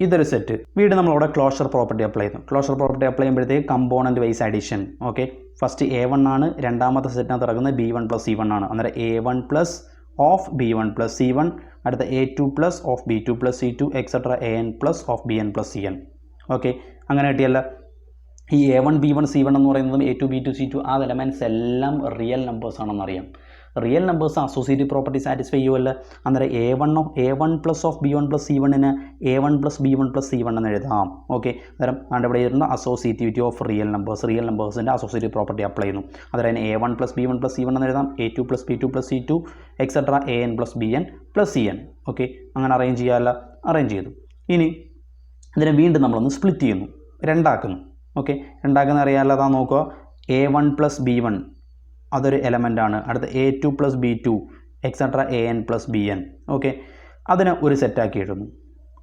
ഇതൊരു സെറ്റ്. വീണ്ടും നമ്മളവിടെ ക്ലോഷർ പ്രോപ്പർട്ടി അപ്ലൈ ചെയ്യുന്നു. ക്ലോഷർ പ്രോപ്പർട്ടി അപ്ലൈ ചെയ്യുമ്പോഴത്തേക്ക് component wise addition. Okay, first A1 ആണ്, രണ്ടാമത്തെ സെറ്റിനകത്ത് നടക്കുന്നത് B1 പ്ലസ് C1 ആണ്. അന്നേരം A1 plus of B1 plus C1, അടുത്ത A2 plus of B2 plus C2 etcetera AN plus of BN plus CN. Okay, അങ്ങനെ കിട്ടിയല്ല. ഈ A1, B1, C1 എന്ന് പറയുന്നതും A2, B2, C2 ആ എലമെൻറ്റ്സ് എല്ലാം റിയൽ നമ്പേഴ്സ് ആണെന്നറിയാം. Real numbers associative property satisfy ചെയ്യുമല്ലോ. അന്നേരം A1 plus of B1 plus C1ന് A1 plus B1 plus C1 എന്ന് എഴുതാം. ഓക്കെ, അന്നേരം ഇവിടെ ഇരുന്ന അസോസിയേറ്റിവിറ്റി ഓഫ് റിയൽ നമ്പേഴ്സിൻ്റെ അസോസിയേറ്റീവ് പ്രോപ്പർട്ടി അപ്ലൈ ചെയ്യുന്നു. അതായത് A1 plus B1 plus C1 എന്ന് എഴുതാം, A2 plus B2 plus C2 etcetera AN plus BN plus CN. Okay, അങ്ങനെ അറേഞ്ച് ചെയ്യാമല്ലോ. അറേഞ്ച് ചെയ്തു. ഇനി ഇതിനെ വീണ്ടും നമ്മളൊന്ന് സ്പ്ലിറ്റ് ചെയ്യുന്നു, രണ്ടാക്കുന്നു. ഓക്കെ, രണ്ടാക്കുന്ന അറിയാമല്ലോ. അതാ നോക്കുക, A1 പ്ലസ് B1 അതൊരു എലമെൻ്റ് ആണ്. അടുത്ത A2 plus B2 etcetera AN plus BN. Okay, അതിനെ ഒരു സെറ്റാക്കി ഇടുന്നു.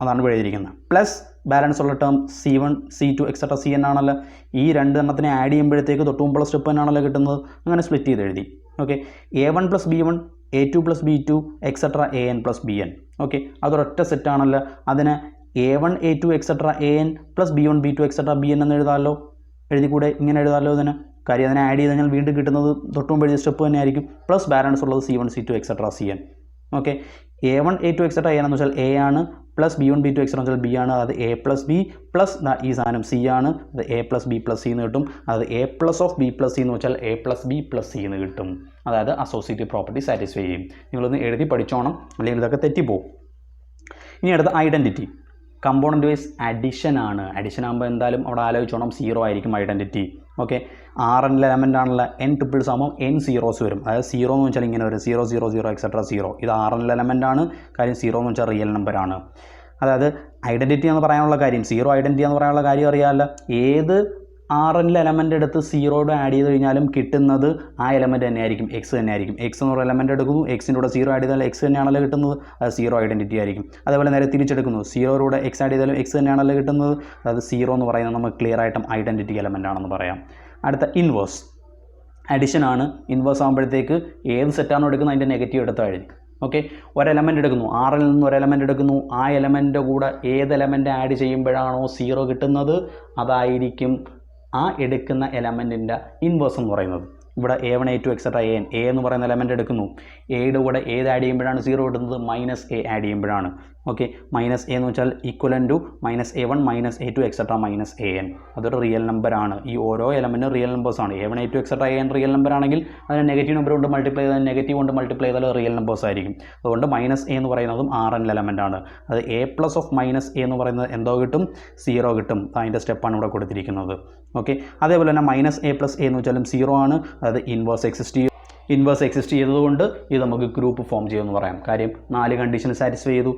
അതാണ് ഇവിടെ എഴുതിയിരിക്കുന്നത്. പ്ലസ് ബാലൻസ് ഉള്ള term C1, C2 etcetera CN ആണല്ലോ. ഈ 2 എണ്ണത്തിനെ ആഡ് ചെയ്യുമ്പോഴത്തേക്ക് തൊട്ട് മുമ്പുള്ള സ്റ്റെപ്പ് തന്നെയാണല്ലോ കിട്ടുന്നത്. അങ്ങനെ സ്പ്ലിറ്റ് ചെയ്ത് എഴുതി. Okay, A1 plus B1, A2 plus B2 etcetera AN plus BN. Okay, അതൊരൊറ്റ സെറ്റാണല്ലോ. അതിന് A1, A2 etcetera AN plus B1, B2 etcetera BN എന്ന് എഴുതാമല്ലോ. എഴുതിക്കൂടെ? ഇങ്ങനെ എഴുതാമല്ലോ. ഇതിന് കാര്യം അതിനെ ആഡ് ചെയ്ത് കഴിഞ്ഞാൽ വീണ്ടും കിട്ടുന്നത് തൊട്ടുമുമ്പ് എഴുതിയ സ്റ്റെപ്പ് തന്നെ ആയിരിക്കും. പ്ലസ് ബാലൻസ് ഉള്ളത് C1, C2 etcetera CN. Okay, A1, A2 etcetera AN എന്ന് വെച്ചാൽ A ആണ്, പ്ലസ് B1, B2 എക്സെട്ര എന്ന് വെച്ചാൽ B ആണ്. അത് A പ്ലസ് B പ്ലസ് ഈ സാധനം C ആണ്. അത് A plus B plus C എന്ന് കിട്ടും. അത് A plus of B plus C എന്ന് വെച്ചാൽ A plus B plus C എന്ന് കിട്ടും. അതായത് അസോസിയേറ്റീവ് പ്രോപ്പർട്ടി സാറ്റിസ്ഫൈ ചെയ്യും. നിങ്ങളൊന്ന് എഴുതി പഠിച്ചോണം, അല്ലെങ്കിൽ ഇതൊക്കെ തെറ്റിപ്പോവും. ഇനി അടുത്ത ഐഡൻറ്റിറ്റി. കമ്പോണൻറ്റ് വൈസ് അഡിഷൻ ആണ്. അഡിഷൻ ആകുമ്പോൾ എന്തായാലും അവിടെ ആലോചിച്ചോണം 0 ആയിരിക്കും ഐഡൻറ്റിറ്റി. ഓക്കെ, Rn എലമെൻ്റ് ആണല്ലോ. n ട്രിപ്പിൾസ് ആകുമ്പോൾ n സീറോസ് വരും. അതായത് 0 എന്ന് വെച്ചാൽ ഇങ്ങനെ വരും, 0, 0, 0 എക്സെട്ര 0. ഇത് Rn എലമെൻ്റ് ആണ്. കാര്യം 0 എന്ന് വെച്ചാൽ റിയൽ നമ്പറാണ്. അതായത് ഐഡൻറ്റിറ്റി എന്ന് പറയാനുള്ള കാര്യം, 0 ഐഡൻറ്റിറ്റി എന്ന് പറയാനുള്ള കാര്യം അറിയാമല്ലോ. ഏത് Rn എലമെൻ്റ് എടുത്ത് 0 ആഡ് ചെയ്ത് കഴിഞ്ഞാലും കിട്ടുന്നത് ആ എലമെൻറ്റ് തന്നെയായിരിക്കും, X തന്നെയായിരിക്കും. X എന്ന് പറയുന്ന എലമെൻ്റ് എടുക്കുന്നു, Xൻ്റെ കൂടെ 0 ആഡ് ചെയ്താൽ X തന്നെയാണല്ലോ കിട്ടുന്നത്. അത് 0 ഐഡൻറ്റിറ്റി ആയിരിക്കും. അതേപോലെ നേരെ തിരിച്ചെടുക്കുന്നു, 0 X ആഡ് ചെയ്താലും X തന്നെയാണല്ലോ കിട്ടുന്നത്. അതായത് 0 എന്ന് പറയുന്നത് നമുക്ക് ക്ലിയർ ആയിട്ടും ഐഡൻറ്റിറ്റി എലമെൻ്റ് ആണെന്ന് പറയാം. അടുത്ത ഇൻവേഴ്സ് അഡിഷൻ ആണ്. ഇൻവേഴ്സ് ആകുമ്പോഴത്തേക്ക് ഏത് സെറ്റാണോ എടുക്കുന്നത് അതിൻ്റെ നെഗറ്റീവ് എടുത്താൽ എഴുതി. ഓക്കെ, ഒരു എലമെൻ്റ് എടുക്കുന്നു, Rൽ നിന്ന് ഒരു എലമെൻ്റ് എടുക്കുന്നു. ആ എലമെൻ്റ് കൂടെ ഏത് എലമെൻ്റ് ആഡ് ചെയ്യുമ്പോഴാണോ 0 കിട്ടുന്നത് അതായിരിക്കും ആ എടുക്കുന്ന എലമെൻറ്റിൻ്റെ ഇൻവേഴ്സ് എന്ന് പറയുന്നത്. ഇവിടെ A1, A2 എക്സെട്ര A എന്ന് പറയുന്ന എലമെൻ്റ് എടുക്കുന്നു. എയുടെ കൂടെ ഏത് ആഡ് ചെയ്യുമ്പോഴാണ് 0 കിട്ടുന്നത്? -A ആഡ് ചെയ്യുമ്പോഴാണ്. ഓക്കെ, മൈനസ് എ എന്ന് വെച്ചാൽ equal to -a1 -a2 etcetera -an. അതൊരു റിയൽ നമ്പറാണ്. ഈ ഓരോ എലമെൻറ്റും റിയൽ നമ്പേഴ്സാണ്. a1 a2 etcetera an real number ആണെങ്കിൽ അതിന് നെഗറ്റീവ് നമ്പർ കൊണ്ട് മൾട്ടിപ്ലൈ ചെയ്താൽ നെഗറ്റീവ് കൊണ്ട് മൾട്ടിപ്ലൈ ചെയ്താൽ റിയൽ നമ്പേഴ്സ് ആയിരിക്കും. അതുകൊണ്ട് -a എന്ന് പറയുന്നതും Rn എലമെൻ്റ് ആണ്. അത് a പ്ലസ് ഓഫ് -a എന്ന് പറയുന്നത് എന്തോ കിട്ടും, 0 കിട്ടും. അതിൻ്റെ സ്റ്റെപ്പാണ് ഇവിടെ കൊടുത്തിരിക്കുന്നത്. ഓക്കെ, അതേപോലെ തന്നെ -a + a എന്ന് വെച്ചാലും 0 ആണ്. അതായത് ഇൻവേഴ്സ് എക്സിസ്റ്റ് ചെയ്തതുകൊണ്ട് ഇത് നമുക്ക് ഗ്രൂപ്പ് ഫോം ചെയ്യുമെന്ന് പറയാം. കാര്യം 4 കണ്ടീഷൻ സാറ്റിസ്ഫൈ ചെയ്തു.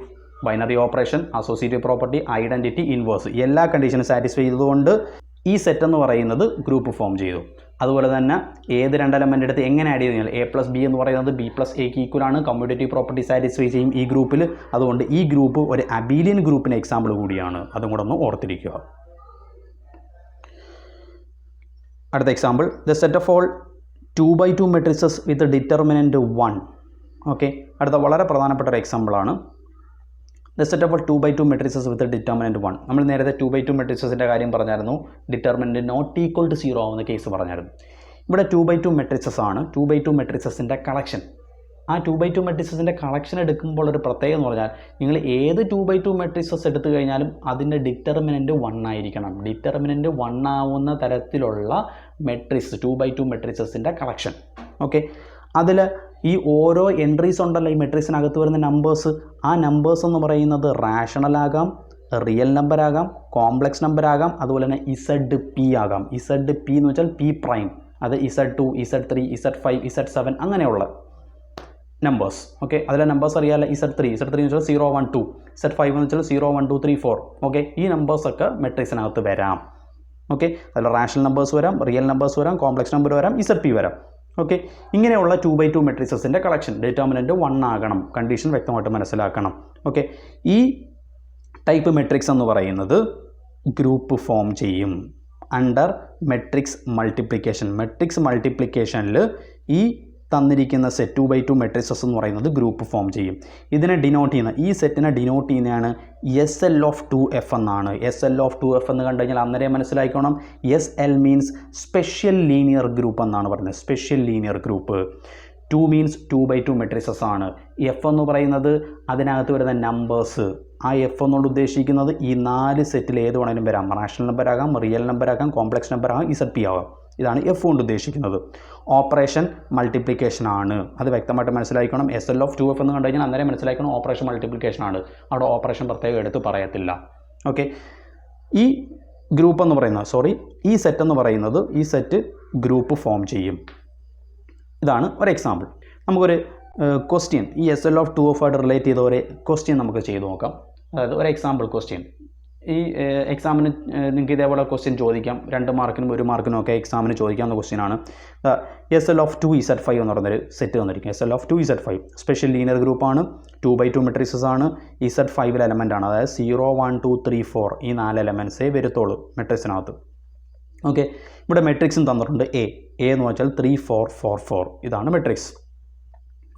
Binary operation, associative property, identity, inverse എല്ലാ കണ്ടീഷനും സാറ്റിസ്ഫൈ ചെയ്തതുകൊണ്ട് ഈ സെറ്റ് എന്ന് പറയുന്നത് ഗ്രൂപ്പ് ഫോം ചെയ്തു. അതുപോലെ തന്നെ ഏത് 2 എലമെൻ്റ് എടുത്ത് എങ്ങനെ ആഡ് ചെയ്ത് കഴിഞ്ഞാൽ a + b എന്ന് പറയുന്നത് b + a ഈക്വലാണ്. കമ്മ്യൂട്ടേറ്റീവ് പ്രോപ്പർട്ടി സാറ്റിസ്ഫൈ ചെയ്യും ഈ ഗ്രൂപ്പിൽ. അതുകൊണ്ട് ഈ ഗ്രൂപ്പ് ഒരു അബീലിയൻ ഗ്രൂപ്പിന് എക്സാമ്പിൾ കൂടിയാണ്. അതും കൂടെ ഒന്ന് ഓർത്തിരിക്കുക. അടുത്ത example, the set of all 2x2 matrices with determinant 1. Okay, അടുത്ത വളരെ പ്രധാനപ്പെട്ട ഒരു എക്സാമ്പിളാണ്. The set of all 2x2 matrices with determinant 1. നമ്മൾ നേരത്തെ 2x2 മെട്രിസസിൻ്റെ കാര്യം പറഞ്ഞായിരുന്നു. ഡിറ്റർമിനൻറ്റ് നോട്ട് ഈക്വൽ ടു 0 ആവുന്ന കേസ് പറഞ്ഞായിരുന്നു. ഇവിടെ 2x2 മെട്രിസസ് ആണ്. 2x2 മെട്രിസസിൻ്റെ collection. ആ 2x2 മെട്രിസസിൻ്റെ കളക്ഷൻ എടുക്കുമ്പോൾ ഒരു പ്രത്യേകം എന്ന് പറഞ്ഞാൽ നിങ്ങൾ ഏത് 2x2 മെട്രിസസ് എടുത്തു കഴിഞ്ഞാലും അതിൻ്റെ ഡിറ്റർമിനൻറ്റ് 1 ആയിരിക്കണം. ഡിറ്റർമിനൻറ്റ് 1 ആവുന്ന തരത്തിലുള്ള മെട്രിക്സ് 2x2 മെട്രിസസിൻ്റെ കളക്ഷൻ. ഓക്കെ, അതിൽ ഈ ഓരോ എൻട്രീസ് ഉണ്ടല്ലോ ഈ മെട്രിക്സിനകത്ത് വരുന്ന നമ്പേഴ്സ്, ആ നമ്പേഴ്സ് എന്ന് പറയുന്നത് റാഷണൽ ആകാം, റിയൽ നമ്പർ ആകാം, കോംപ്ലക്സ് നമ്പർ ആകാം, അതുപോലെ തന്നെ ZP ആകാം. ZP എന്ന് വെച്ചാൽ P', അത് Z2, Z3, Z5, Z7 അങ്ങനെയുള്ള നമ്പേഴ്സ്. ഓക്കെ, അതിലെ നമ്പേഴ്സ് അറിയാമല്ലോ. Z3 എന്ന് വെച്ചാൽ 0, 1, 2, Z5 എന്ന് വെച്ചാൽ 0, 1, 2, 3, 4. ഓക്കെ, ഈ നമ്പേഴ്സൊക്കെ മെട്രിക്സിനകത്ത് വരാം. ഓക്കെ, അതിൽ റാഷണൽ നമ്പേഴ്സ് വരാം, റിയൽ നമ്പേഴ്സ് വരാം, കോംപ്ലക്സ് നമ്പർ വരാം, ZP വരാം. ഓക്കെ, ഇങ്ങനെയുള്ള 2x2 മെട്രിസസിൻ്റെ കളക്ഷൻ ഡിറ്റർമിനൻറ്റ് 1 ആകണം. കണ്ടീഷൻ വ്യക്തമായിട്ട് മനസ്സിലാക്കണം. ഓക്കെ, ഈ ടൈപ്പ് മെട്രിക്സ് എന്ന് പറയുന്നത് ഗ്രൂപ്പ് ഫോം ചെയ്യും അണ്ടർ മെട്രിക്സ് മൾട്ടിപ്ലിക്കേഷൻ. മെട്രിക്സ് മൾട്ടിപ്ലിക്കേഷനിൽ ഈ തന്നിരിക്കുന്ന സെറ്റ് 2x2 മെട്രിസസ് എന്ന് പറയുന്നത് ഗ്രൂപ്പ് ഫോം ചെയ്യും. ഇതിനെ ഡിനോട്ട് ചെയ്യുന്ന, ഈ സെറ്റിനെ ഡിനോട്ട് ചെയ്യുന്നതാണ് SL(2f) എന്നാണ്. SL(2f) എന്ന് കണ്ടു കഴിഞ്ഞാൽ അന്നേരം മനസ്സിലാക്കണം SL means special linear group എന്നാണ് പറയുന്നത്. Special linear group. 2 means 2x2 matrices ആണ്. F എന്ന് പറയുന്നത് അതിനകത്ത് വരുന്ന നമ്പേഴ്സ്. ആ F എന്നുകൊണ്ട് ഉദ്ദേശിക്കുന്നത് ഈ 4 സെറ്റിൽ ഏത് വേണമെങ്കിലും വരാം. റാഷണൽ നമ്പർ ആകാം, റിയൽ നമ്പർ ആകാം, കോംപ്ലക്സ് നമ്പർ ആകാം, ZP ആകാം. ഇതാണ് F കൊണ്ട് ഉദ്ദേശിക്കുന്നത്. ഓപ്പറേഷൻ മൾട്ടിപ്ലിക്കേഷൻ ആണ്. അത് വ്യക്തമായിട്ട് മനസ്സിലാക്കണം. SL(2f) എന്ന് കണ്ടു കഴിഞ്ഞാൽ അന്നേരം മനസ്സിലാക്കണം ഓപ്പറേഷൻ മൾട്ടിപ്ലിക്കേഷൻ ആണ്. അവിടെ ഓപ്പറേഷൻ പ്രത്യേകം എടുത്ത് പറയത്തില്ല. ഓക്കെ, ഈ ഗ്രൂപ്പ് എന്ന് പറയുന്നത് ഈ സെറ്റ് എന്ന് പറയുന്നത് ഈ സെറ്റ് ഗ്രൂപ്പ് ഫോം ചെയ്യും. ഇതാണ് ഒരു എക്സാമ്പിൾ. നമുക്കൊരു ക്വസ്റ്റ്യൻ ഈ SL(2f) ആയിട്ട് റിലേറ്റ് ചെയ്ത ഒരു ക്വസ്റ്റ്യൻ നമുക്ക് ചെയ്ത് നോക്കാം. അതായത് ഒരു എക്സാമ്പിൾ ക്വസ്റ്റ്യൻ. ഈ എക്സാമിന് നിങ്ങൾക്ക് ഇതേപോലെ ക്വസ്റ്റ്യൻ ചോദിക്കാം. 2 മാർക്കിനും 1 മാർക്കിനും ഒക്കെ എക്സാമിന് ചോദിക്കാവുന്ന ക്വസ്റ്റ്യനാണ്. SL(2Z5) എന്ന് പറയുന്നൊരു സെറ്റ് തന്നിരിക്കും. SL(2Z5) സ്പെഷ്യൽ ലീനിയർ ഗ്രൂപ്പാണ്. 2x2 മെട്രിക്സസ് ആണ്. Z5 എലമെൻ്റ് ആണ്. അതായത് 0, 1, 2, 3, 4 ഈ 4 എലമെൻറ്റ്സേ വരത്തുള്ളൂ മെട്രിക്സിനകത്ത്. ഓക്കെ, ഇവിടെ മെട്രിക്സും തന്നിട്ടുണ്ട്. A എന്ന് വെച്ചാൽ 3, 4, 4, 4 ഇതാണ് മെട്രിക്സ്.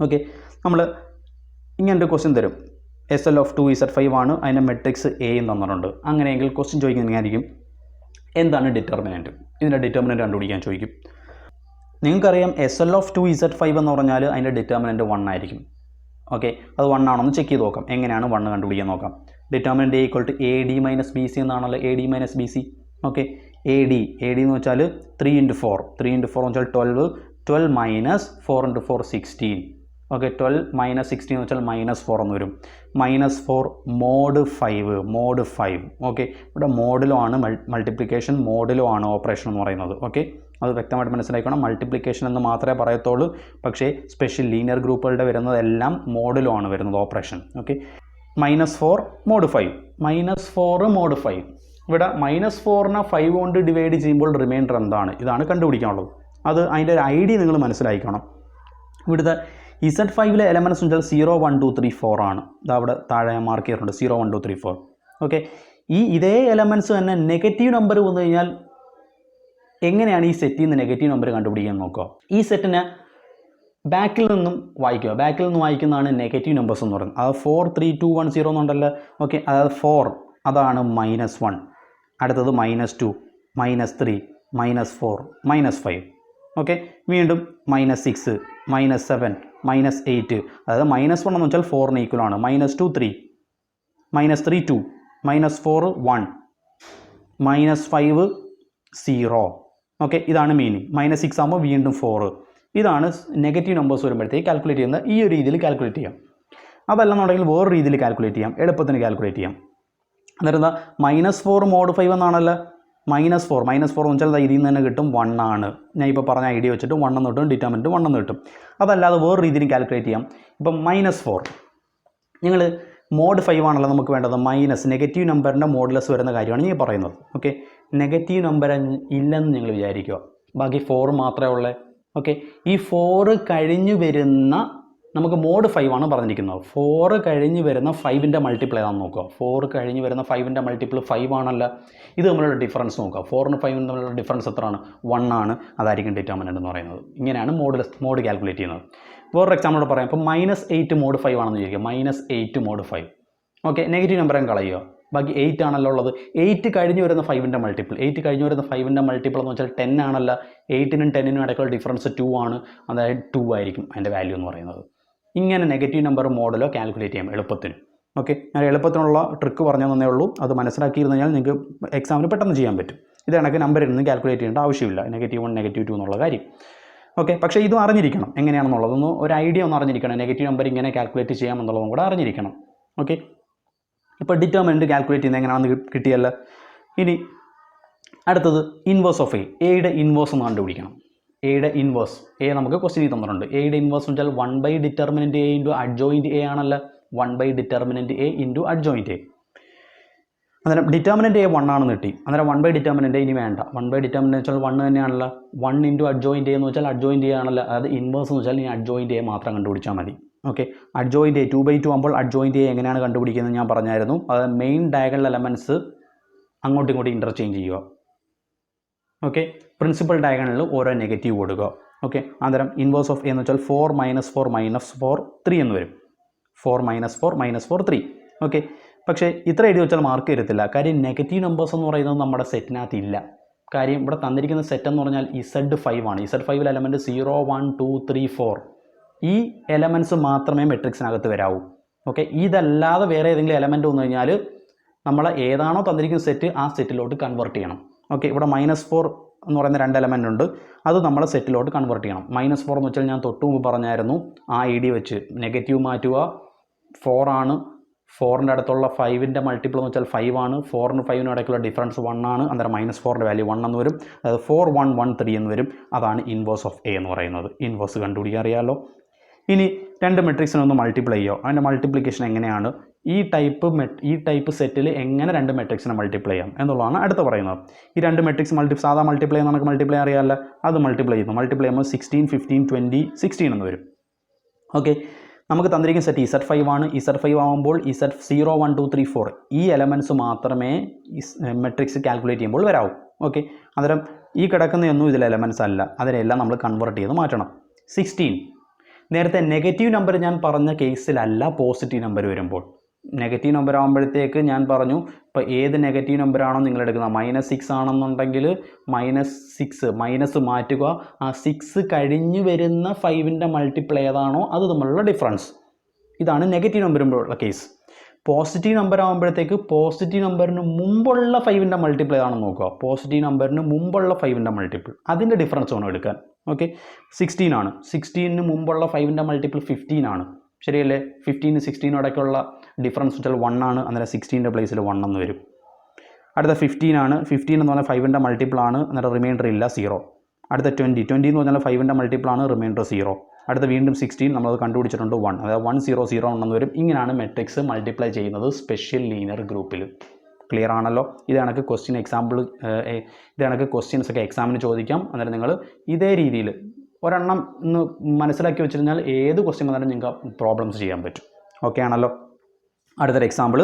ഓക്കെ, നമ്മൾ ഇങ്ങനൊരു ക്വസ്റ്റ്യൻ തരും. SL(2Z5) ആണ്. അതിൻ്റെ മെട്രിക്സ് എയും തന്നിട്ടുണ്ട്. അങ്ങനെയെങ്കിൽ ക്വസ്റ്റ്യൻ ചോദിക്കുന്നത് എങ്ങനെയായിരിക്കും, എന്താണ് ഡിറ്റർമിനൻറ്റ്? ഇതിൻ്റെ ഡിറ്റർമിനൻറ്റ് കണ്ടുപിടിക്കാൻ ചോദിക്കും. നിങ്ങൾക്കറിയാം SL(2Z5) എന്ന് പറഞ്ഞാൽ അതിൻ്റെ ഡിറ്റർമിനൻറ്റ് 1 ആയിരിക്കും. ഓക്കെ, അത് 1 ആണെന്ന് ചെക്ക് ചെയ്ത് നോക്കാം. എങ്ങനെയാണ് 1 കണ്ടുപിടിക്കാൻ നോക്കാം. ഡിറ്റർമിനൻറ്റ് A = AD - BC എന്നാണല്ലോ. AD - BC. ഓക്കെ, AD എന്ന് വെച്ചാൽ 3 × 4. 3 × 4 എന്ന് വെച്ചാൽ 12. 12 - 4 × 4 16. ഓക്കെ, 12 - 16 എന്ന് വെച്ചാൽ -4 എന്ന് വരും. -4 mod 5. ഓക്കെ, ഇവിടെ മോഡിലോ ആണ് മൾട്ടിപ്ലിക്കേഷൻ, മോഡിലോ ആണ് ഓപ്പറേഷൻ എന്ന് പറയുന്നത്. ഓക്കെ, അത് വ്യക്തമായിട്ട് മനസ്സിലാക്കണം. മൾട്ടിപ്ലിക്കേഷൻ എന്ന് മാത്രമേ പറയത്തുള്ളൂ. പക്ഷേ സ്പെഷ്യൽ ലീനിയർ ഗ്രൂപ്പുകളുടെ വരുന്നതെല്ലാം മോഡിലോ ആണ് വരുന്നത് ഓപ്പറേഷൻ. Okay, -4 mod 5. -4 mod 5. ഇവിടെ -4നെ 5 കൊണ്ട് ഡിവൈഡ് ചെയ്യുമ്പോൾ റിമൈൻഡർ എന്താണ്? ഇതാണ് കണ്ടുപിടിക്കാനുള്ളത്. അത് അതിൻ്റെ ഒരു ഐഡിയ നിങ്ങൾ മനസ്സിലാക്കണം. ഇവിടുത്തെ Z5 എലമെൻറ്റ്സ് വെച്ചാൽ 0, 1, 2, 3, 4 ആണ്. ഇത് അവിടെ താഴെ മാർക്ക് ചെയ്തിട്ടുണ്ട് 0, 1, 2, 3, 4. ഓക്കെ, ഇതേ എലമെൻറ്റ്സ് തന്നെ നെഗറ്റീവ് നമ്പർ വന്നു കഴിഞ്ഞാൽ എങ്ങനെയാണ് ഈ സെറ്റിൽ നിന്ന് നെഗറ്റീവ് നമ്പർ കണ്ടുപിടിക്കാൻ നോക്കുക. ഈ സെറ്റിനെ ബാക്കിൽ നിന്നും വായിക്കുക. ബാക്കിൽ നിന്ന് വായിക്കുന്നതാണ് നെഗറ്റീവ് നമ്പേഴ്സ് എന്ന് പറയുന്നത്. അത് 4, 3, 2, 1, 0 എന്നുണ്ടല്ലോ. ഓക്കെ, അതായത് 4 അതാണ് -1. അടുത്തത് -2, -3, -4, -5. ഓക്കെ, വീണ്ടും -6, -7, -8. അതായത് -1 എന്ന് വെച്ചാൽ 4ന് ഈക്വൽ ആണ്. -2, 3, -3 2, -4 1, -5 0. ഓക്കെ, ഇതാണ് മീനിങ്. -6 ആകുമ്പോൾ വീണ്ടും 4. ഇതാണ് നെഗറ്റീവ് നമ്പേഴ്സ് വരുമ്പോഴത്തേക്ക് കാൽക്കുലേറ്റ് ചെയ്യുന്നത്. ഈ ഒരു രീതിയിൽ കാൽക്കുലേറ്റ് ചെയ്യാം. അതല്ലെന്നുണ്ടെങ്കിൽ വേറെ രീതിയിൽ കാൽക്കുലേറ്റ് ചെയ്യാം, എളുപ്പത്തിന് കാൽക്കുലേറ്റ് ചെയ്യാം. അന്നേരം എന്താ -4 mod 5 എന്നാണല്ലോ. -4 എന്ന് വെച്ചാൽ ഇതിൽ നിന്ന് തന്നെ കിട്ടും 1 ആണ്. ഞാൻ ഇപ്പോൾ പറഞ്ഞ ഐഡിയ വെച്ചിട്ട് 1 എന്ന് കിട്ടും, ഡിറ്റർമിനൻറ്റ് 1 എന്ന് കിട്ടും. അതല്ലാതെ വേറെ രീതിയിൽ കാൽക്കുലേറ്റ് ചെയ്യാം. ഇപ്പം -4 നിങ്ങൾ mod 5 ആണല്ലോ നമുക്ക് വേണ്ടത്. നെഗറ്റീവ് നമ്പറിൻ്റെ മോഡുലസ് വരുന്ന കാര്യമാണ് ഞാൻ പറയുന്നത്. ഓക്കെ, നെഗറ്റീവ് നമ്പർ ഇല്ലെന്ന് നിങ്ങൾ വിചാരിക്കുക, ബാക്കി 4 മാത്രമേ ഉള്ളൂ. ഓക്കെ, ഈ 4 കഴിഞ്ഞ് വരുന്ന, നമുക്ക് mod 5 ആണ് പറഞ്ഞിരിക്കുന്നത്. 4 കഴിഞ്ഞ് വരുന്ന 5ൻ്റെ മൾട്ടിപ്പിൾ ഏതാണെന്ന് നോക്കുക. 4 കഴിഞ്ഞ് വരുന്ന 5ൻ്റെ മൾട്ടിപ്പിൾ 5 ആണല്ലോ. ഇത് തമ്മിലുള്ള ഡിഫറൻസ് നോക്കുക. 4നും 5നും തമ്മിലുള്ള ഡിഫറൻസ് എത്രയാണ്? 1 ആണ്. അതായിരിക്കും ഡിറ്റർമിനൻ്റ് എന്ന് പറയുന്നത്. ഇങ്ങനെയാണ് മോഡ് കാൽക്കുലേറ്റ് ചെയ്യുന്നത്. വേറൊരു എക്സാമ്പിളോട് പറയാം. ഇപ്പോൾ -8 mod 5 ആണെന്ന് വിചാരിക്കുക. -8 mod 5. ഓക്കെ, നെഗറ്റീവ് നമ്പറും കളയുക, ബാക്കി 8 ആണല്ലോ ഉള്ളത്. 8 കഴിഞ്ഞ് വരുന്ന 5ൻ്റെ മൾട്ടിപ്പിൾ, 8 കഴിഞ്ഞ് വരുന്ന 5ൻ്റെ മൾട്ടിപ്പിൾ എന്ന് വെച്ചാൽ 10 ആണല്ലോ. 8നും 10നും ഇടയ്ക്കുള്ള ഡിഫറൻസ് 2 ആണ്. അതായത് 2 ആയിരിക്കും അതിൻ്റെ വാല്യൂ എന്ന് പറയുന്നത്. ഇങ്ങനെ നെഗറ്റീവ് നമ്പർ മോഡലോ കാൽക്കുലേറ്റ് ചെയ്യാം എളുപ്പത്തിന്. ഓക്കെ, ഞാൻ എളുപ്പത്തിനുള്ള ട്രിക്ക് പറഞ്ഞു തന്നേ ഉള്ളൂ. അത് മനസ്സിലാക്കിയിരുന്നു കഴിഞ്ഞാൽ നിങ്ങൾക്ക് എക്സാമിന് പെട്ടെന്ന് ചെയ്യാൻ പറ്റും. ഇത് കണക്ക് നമ്പർ ഇരുന്ന് കാൽക്കുലേറ്റ് ചെയ്യേണ്ട ആവശ്യമില്ല, -1 -2 എന്നുള്ള കാര്യം. ഓക്കെ, പക്ഷേ ഇതും അറിഞ്ഞിരിക്കണം എങ്ങനെയാണെന്നുള്ളതൊന്ന്, ഒരു ഐഡിയ ഒന്ന് അറിഞ്ഞിരിക്കണം. നെഗറ്റീവ് നമ്പർ ഇങ്ങനെ കാൽക്കുലേറ്റ് ചെയ്യാമെന്നുള്ളതും കൂടെ അറിഞ്ഞിരിക്കണം. ഓക്കെ, ഇപ്പോൾ ഡിറ്റർമിനൻറ്റ് കാൽക്കുലേറ്റ് ചെയ്യുന്നത് എങ്ങനെയാണെന്ന് കിട്ടിയല്ലോ. ഇനി അടുത്തത് ഇൻവേഴ്സ് ഓഫ് എയുടെ ഇൻവേഴ്സ് ഒന്ന് കണ്ടുപിടിക്കണം. എയുടെ ഇൻവേഴ്സ്, നമുക്ക് ക്വസ്റ്റ്യൻ തന്നിട്ടുണ്ട്. എയുടെ ഇൻവേഴ്സ് എന്ന് വെച്ചാൽ 1/ഡിറ്റർമിനൻറ്റ് എ ഇൻറ്റു അഡ്ജോയിൻറ്റ് എ ആണല്ലോ. 1/ഡിറ്റർമിനൻറ്റ് എ ഇൻറ്റു അഡ്ജോയിൻറ്റ് എ. അന്നേരം ഡിറ്റർമിനൻറ്റ് എ 1 ആണെന്ന് കിട്ടി. അന്നേരം 1/ഡിറ്റർമിനൻറ്റ് എ ഇനി വേണ്ട. 1/ഡിറ്റർമിനൻറ്റ് വെച്ചാൽ 1 തന്നെയാണല്ലോ. 1 ഇൻറ്റു അഡ്ജോയിൻറ്റ് എ എന്ന് വെച്ചാൽ അഡ്ജോയിൻറ്റ് എ ആണല്ലോ. അതായത് ഇൻവേഴ്സ് എന്ന് വെച്ചാൽ ഇനി അഡ്ജോയിൻറ്റ് എ മാത്രം കണ്ടുപിടിച്ചാൽ മതി. ഓക്കെ, അഡ്ജോയിൻറ്റ് എ 2/2 ആകുമ്പോൾ അഡ്ജോയിൻറ്റ് എ എങ്ങനെയാണ് കണ്ടുപിടിക്കുന്നത് ഞാൻ പറഞ്ഞായിരുന്നു. അതായത് മെയിൻ ഡയഗണൽ എലമെൻറ്റ്സ് അങ്ങോട്ടും ഇങ്ങോട്ടും ഇൻ്റർചേഞ്ച് ചെയ്യുക. ഓക്കെ, പ്രിൻസിപ്പൽ ഡയഗണലിൽ ഓരോ നെഗറ്റീവ് കൊടുക്കുക. ഓക്കെ, അന്നേരം ഇൻവേഴ്സ് ഓഫ് എ എന്ന് വെച്ചാൽ 4 - 4 3 എന്ന് വരും. 4 - 4 3. ഓക്കെ, പക്ഷേ ഇത്ര എഴുതി വെച്ചാൽ മാർക്ക് തരത്തില്ല. കാര്യം നെഗറ്റീവ് നമ്പേഴ്സ് എന്ന് പറയുന്നത് നമ്മുടെ സെറ്റിനകത്ത് ഇല്ല. കാര്യം ഇവിടെ തന്നിരിക്കുന്ന സെറ്റ് എന്ന് പറഞ്ഞാൽ Z5 ആണ്. Z5 എലമെൻറ്റ് 0 1 2 3 4 ഈ എലമെൻറ്റ്സ് മാത്രമേ മെട്രിക്സിനകത്ത് വരാവൂ. ഓക്കെ, ഇതല്ലാതെ വേറെ ഏതെങ്കിലും എലമെൻറ്റ് വന്നു കഴിഞ്ഞാൽ നമ്മൾ ഏതാണോ തന്നിരിക്കുന്ന സെറ്റ് ആ സെറ്റിലോട്ട് കൺവേർട്ട് ചെയ്യണം. ഓക്കെ, ഇവിടെ -4 എന്ന് പറയുന്ന 2 എലമെൻ്റ് ഉണ്ട്. അത് നമ്മൾ സെറ്റിലോട്ട് കൺവേർട്ട് ചെയ്യണം. -4 എന്ന് വെച്ചാൽ ഞാൻ തൊട്ട് മുമ്പ് പറഞ്ഞായിരുന്നു, ആ ഐഡിയ വെച്ച് നെഗറ്റീവ് മാറ്റുക. 4 ആണ്. 4ൻ്റെ അടുത്തുള്ള 5ൻ്റെ മൾട്ടിപ്പിൾ എന്ന് വെച്ചാൽ 5 ആണ്. 4നും 5നും ഇടയ്ക്കുള്ള ഡിഫറൻസ് 1 ആണ്. അന്നേരം -4ൻ്റെ വാല്യൂ 1 എന്ന് വരും. അതായത് 4 1 1 3 എന്ന് വരും. അതാണ് ഇൻവേഴ്സ് ഓഫ് എ എന്ന് പറയുന്നത്. ഇൻവേഴ്സ് കണ്ടുപിടിക്കാൻ അറിയാമല്ലോ. ഇനി 2 മെട്രിക്സിനെ ഒന്ന് മൾട്ടിപ്ലൈ ചെയ്യുക. അതിൻ്റെ മൾട്ടിപ്ലിക്കേഷൻ എങ്ങനെയാണ്, ഈ ടൈപ്പ് സെറ്റിൽ എങ്ങനെ 2 മെട്രിക്സിനെ മൾട്ടിപ്ലൈ ചെയ്യാം എന്നുള്ളതാണ് അടുത്ത് പറയുന്നത്. ഈ 2 മെട്രിക്സ് സാധാ മൾട്ടിപ്ലൈ നമുക്ക് മൾട്ടിപ്ലൈ അറിയാമല്ലോ. അത് മൾട്ടിപ്ലൈ ചെയ്യുന്നു. മൾട്ടിപ്ലൈ ചെയ്യുമ്പോൾ 16 15 20 16 എന്ന് വരും. ഓക്കെ, നമുക്ക് തന്നിരിക്കുന്ന സെറ്റ് Z5 ആണ്. Z5 ആകുമ്പോൾ Z0 1 2 3 4 ഈ എലമെൻറ്റ്സ് മാത്രമേ മെട്രിക്സ് കാൽക്കുലേറ്റ് ചെയ്യുമ്പോൾ വരാവൂ. ഓക്കെ, അന്നേരം ഈ കിടക്കുന്നതൊന്നും ഇതിൽ എലമെൻറ്റ്സ് അല്ല. അതിനെല്ലാം നമ്മൾ കൺവേർട്ട് ചെയ്ത് മാറ്റണം. 16 നേരത്തെ നെഗറ്റീവ് നമ്പർ ഞാൻ പറഞ്ഞ കേസിലല്ല, പോസിറ്റീവ് നമ്പർ വരുമ്പോൾ. നെഗറ്റീവ് നമ്പർ ആകുമ്പോഴത്തേക്ക് ഞാൻ പറഞ്ഞു, ഇപ്പോൾ ഏത് നെഗറ്റീവ് നമ്പറാണോ നിങ്ങൾ എടുക്കുന്നത്, -6 ആണെന്നുണ്ടെങ്കിൽ -6 മൈനസ് മാറ്റുക. ആ 6 കഴിഞ്ഞ് വരുന്ന 5ൻ്റെ മൾട്ടിപ്പിൾ ഏതാണോ അത് തമ്മിലുള്ള ഡിഫറൻസ്. ഇതാണ് നെഗറ്റീവ് നമ്പർ വരുമ്പോഴുള്ള കേസ്. പോസിറ്റീവ് നമ്പർ ആകുമ്പോഴത്തേക്ക് പോസിറ്റീവ് നമ്പറിന് മുമ്പുള്ള 5ൻ്റെ മൾട്ടിപ്പിൾ ഏതാണെന്ന് നോക്കുക. പോസിറ്റീവ് നമ്പറിന് മുമ്പുള്ള 5ൻ്റെ മൾട്ടിപ്പിൾ, അതിൻ്റെ ഡിഫറൻസ് വേണം എടുക്കാൻ. ഓക്കെ, 16 ആണ്. 16ന് മുമ്പുള്ള 5ൻ്റെ മൾട്ടിപ്പിൾ 15 ആണ്. ശരിയല്ലേ? 15 16 ഇടയ്ക്കുള്ള ഡിഫറൻസ് വെച്ചാൽ 1 ആണ്. അന്നേരം 16ൻ്റെ പ്ലേസിൽ 1 എന്ന് വരും. അടുത്ത 15 ആണ്. 15 എന്ന് പറഞ്ഞാൽ 5ൻ്റെ മൾട്ടിപ്പിൾ ആണ്. അന്നേരം റിമൈൻഡർ ഇല്ല, 0. അടുത്ത 20 എന്ന് പറഞ്ഞാൽ 5ൻ്റെ മൾട്ടിപ്പിൾ ആണ്, റിമൈൻഡർ 0. അടുത്ത വീണ്ടും 16 നമ്മളത് കണ്ടുപിടിച്ചിട്ടുണ്ട് 1. അതായത് 1 0 0 1 എന്ന് വരും. ഇങ്ങനെയാണ് മെട്രിക്സ് മൾട്ടിപ്ലൈ ചെയ്യുന്നത് സ്പെഷ്യൽ ലീനിയർ ഗ്രൂപ്പിൽ. ക്ലിയർ ആണല്ലോ? ഇത് കണക്ക് ക്വസ്റ്റ്യൻസ് ഒക്കെ എക്സാമിന് ചോദിക്കാം. അന്നേരം നിങ്ങൾ ഇതേ രീതിയിൽ ഒരെണ്ണം ഒന്ന് മനസ്സിലാക്കി വെച്ചിരുന്നാൽ ഏത് ക്വസ്റ്റ്യൻ വന്നാലും നിങ്ങൾക്ക് പ്രോബ്ലംസ് ചെയ്യാൻ പറ്റും. ഓക്കെ ആണല്ലോ? അടുത്തൊരു example,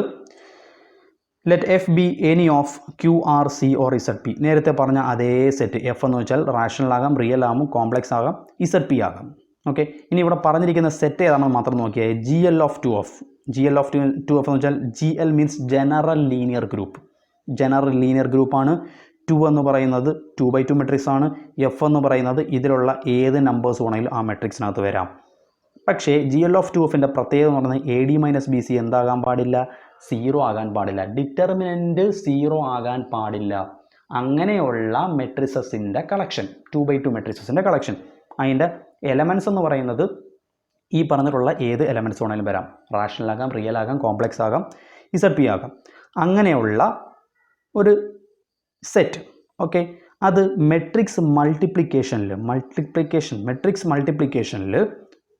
let F be any of Q R C or Z P. നേരത്തെ പറഞ്ഞ അതേ സെറ്റ്. എഫ് എന്ന് വെച്ചാൽ റാഷണൽ ആകാം, റിയൽ ആകും, കോംപ്ലക്സ് ആകാം, ഇസഡ് പി ആകാം. ഓക്കെ, ഇനി ഇവിടെ പറഞ്ഞിരിക്കുന്ന സെറ്റ് ഏതാണെന്ന് മാത്രം നോക്കിയാൽ GL of 2F. GL of 2F എന്ന് വെച്ചാൽ GL means general linear group. General linear ഗ്രൂപ്പാണ്. 2 എന്ന് പറയുന്നത് 2/2 മെട്രിക്സ് ആണ്. എഫ് എന്ന് പറയുന്നത് ഇതിലുള്ള ഏത് നമ്പേഴ്സ് വേണമെങ്കിലും ആ മെട്രിക്സിനകത്ത് വരാം. പക്ഷേ GL of 2Fൻ്റെ പ്രത്യേകത എന്ന് പറയുന്നത് AD - BC എന്താകാൻ പാടില്ല, സീറോ ആകാൻ പാടില്ല, ഡിറ്റർമിനൻറ്റ് സീറോ ആകാൻ പാടില്ല. അങ്ങനെയുള്ള മെട്രിസസിൻ്റെ കളക്ഷൻ, 2x2 മെട്രിസസിൻ്റെ കളക്ഷൻ. അതിൻ്റെ എലമെൻറ്റ്സ് എന്ന് പറയുന്നത് ഈ പറഞ്ഞിട്ടുള്ള ഏത് എലമെൻറ്റ്സ് വേണമെങ്കിലും വരാം. റാഷണൽ ആകാം, റിയൽ ആകാം, കോംപ്ലക്സ് ആകാം, ZP ആകാം. അങ്ങനെയുള്ള ഒരു സെറ്റ്. ഓക്കെ, അത് മെട്രിക്സ് മൾട്ടിപ്ലിക്കേഷനിൽ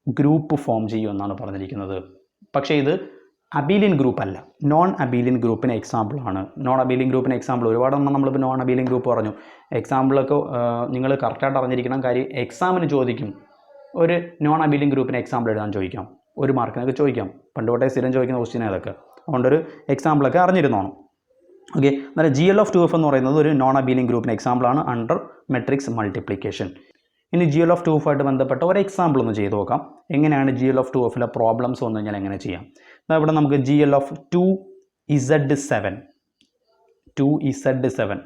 ഗ്രൂപ്പ് ഫോം ചെയ്യുമെന്നാണ് പറഞ്ഞിരിക്കുന്നത്. പക്ഷേ ഇത് അബീലിയൻ ഗ്രൂപ്പ് അല്ല, നോൺ അബീലിയൻ ഗ്രൂപ്പിന് എക്സാമ്പിളാണ്. നോൺ അബീലിയൻ ഗ്രൂപ്പിന് എക്സാമ്പിൾ ഒരുപാടെണ്ണം നമ്മളിപ്പോൾ നോൺ അബീലിയൻ ഗ്രൂപ്പ് പറഞ്ഞു. എക്സാമ്പിളൊക്കെ നിങ്ങൾ കറക്റ്റായിട്ട് അറിഞ്ഞിരിക്കണം. കാര്യം എക്സാമിന് ചോദിക്കും, ഒരു നോൺ അബീലിയൻ ഗ്രൂപ്പിന് എക്സാമ്പിൾ എഴുതാൻ ചോദിക്കാം, 1 മാർക്കിനൊക്കെ ചോദിക്കാം. പണ്ട് തൊട്ടേ സ്ഥിരം ചോദിക്കുന്ന ക്വസ്റ്റ്യൻ അതൊക്കെ. അതുകൊണ്ടൊരു എക്സാമ്പിളൊക്കെ അറിഞ്ഞിരുന്നോണം. ഓക്കെ, എന്നാൽ GL(2F) എന്ന് പറയുന്നത് ഒരു നോൺ അബീലിയൻ ഗ്രൂപ്പിന് എക്സാമ്പിളാണ് അണ്ടർ മെട്രിക്സ് മൾട്ടിപ്ലിക്കേഷൻ. ഇനി GL(2F) ആയിട്ട് ബന്ധപ്പെട്ട ഒരു എക്സാമ്പിൾ ഒന്ന് ചെയ്ത് നോക്കാം. എങ്ങനെയാണ് GL(2F)ലെ പ്രോബ്ലംസ് വന്നു കഴിഞ്ഞാൽ എങ്ങനെ ചെയ്യാം. ഇവിടെ നമുക്ക് GL(2Z7)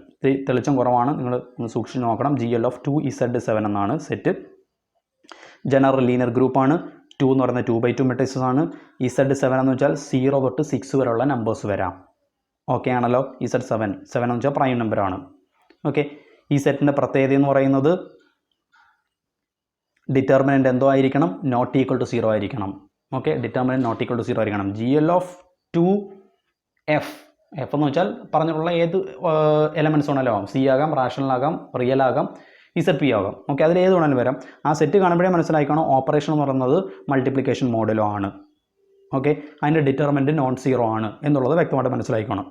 തെളിച്ചം കുറവാണ്, നിങ്ങൾ ഒന്ന് സൂക്ഷിച്ച് നോക്കണം. GL(2Z7) എന്നാണ് സെറ്റ്. ജനറൽ ലീനിയർ ഗ്രൂപ്പാണ്. 2 എന്ന് പറയുന്നത് 2x2 മെട്രിക്സസ് ആണ്. Z7 എന്ന് വെച്ചാൽ 0 തൊട്ട് 6 വരെയുള്ള നമ്പേഴ്സ് വരാം. ഓക്കെ ആണല്ലോ. Z7 എന്ന് വെച്ചാൽ പ്രൈം നമ്പറാണ്. ഓക്കെ, ഈ സെറ്റിൻ്റെ പ്രത്യേകത എന്ന് പറയുന്നത് ഡിറ്റർമിനൻ്റ് എന്തോ ആയിരിക്കണം, നോട്ട് ഈക്വൽ ടു 0 ആയിരിക്കണം. Okay, determinant not equal to 0 ആയിരിക്കണം. GL(2F) എന്ന് വെച്ചാൽ പറഞ്ഞിട്ടുള്ള ഏത് എലമെൻറ്റ്സ് വേണമെങ്കിലും ആകാം. C ആകാം, റാഷണൽ ആകാം, റിയൽ ആകാം, ZP ആകാം. ഓക്കെ, അതിൽ ഏത് വേണമെങ്കിലും വരാം. ആ സെറ്റ് കാണുമ്പോഴേ മനസ്സിലാക്കണം ഓപ്പറേഷൻ എന്ന് പറയുന്നത് മൾട്ടിപ്ലിക്കേഷൻ മോഡലോ ആണ്. ഓക്കെ, അതിൻ്റെ ഡിറ്റർമിനൻ്റ് നോൺ സീറോ ആണ് എന്നുള്ളത് വ്യക്തമായിട്ട് മനസ്സിലാക്കണം.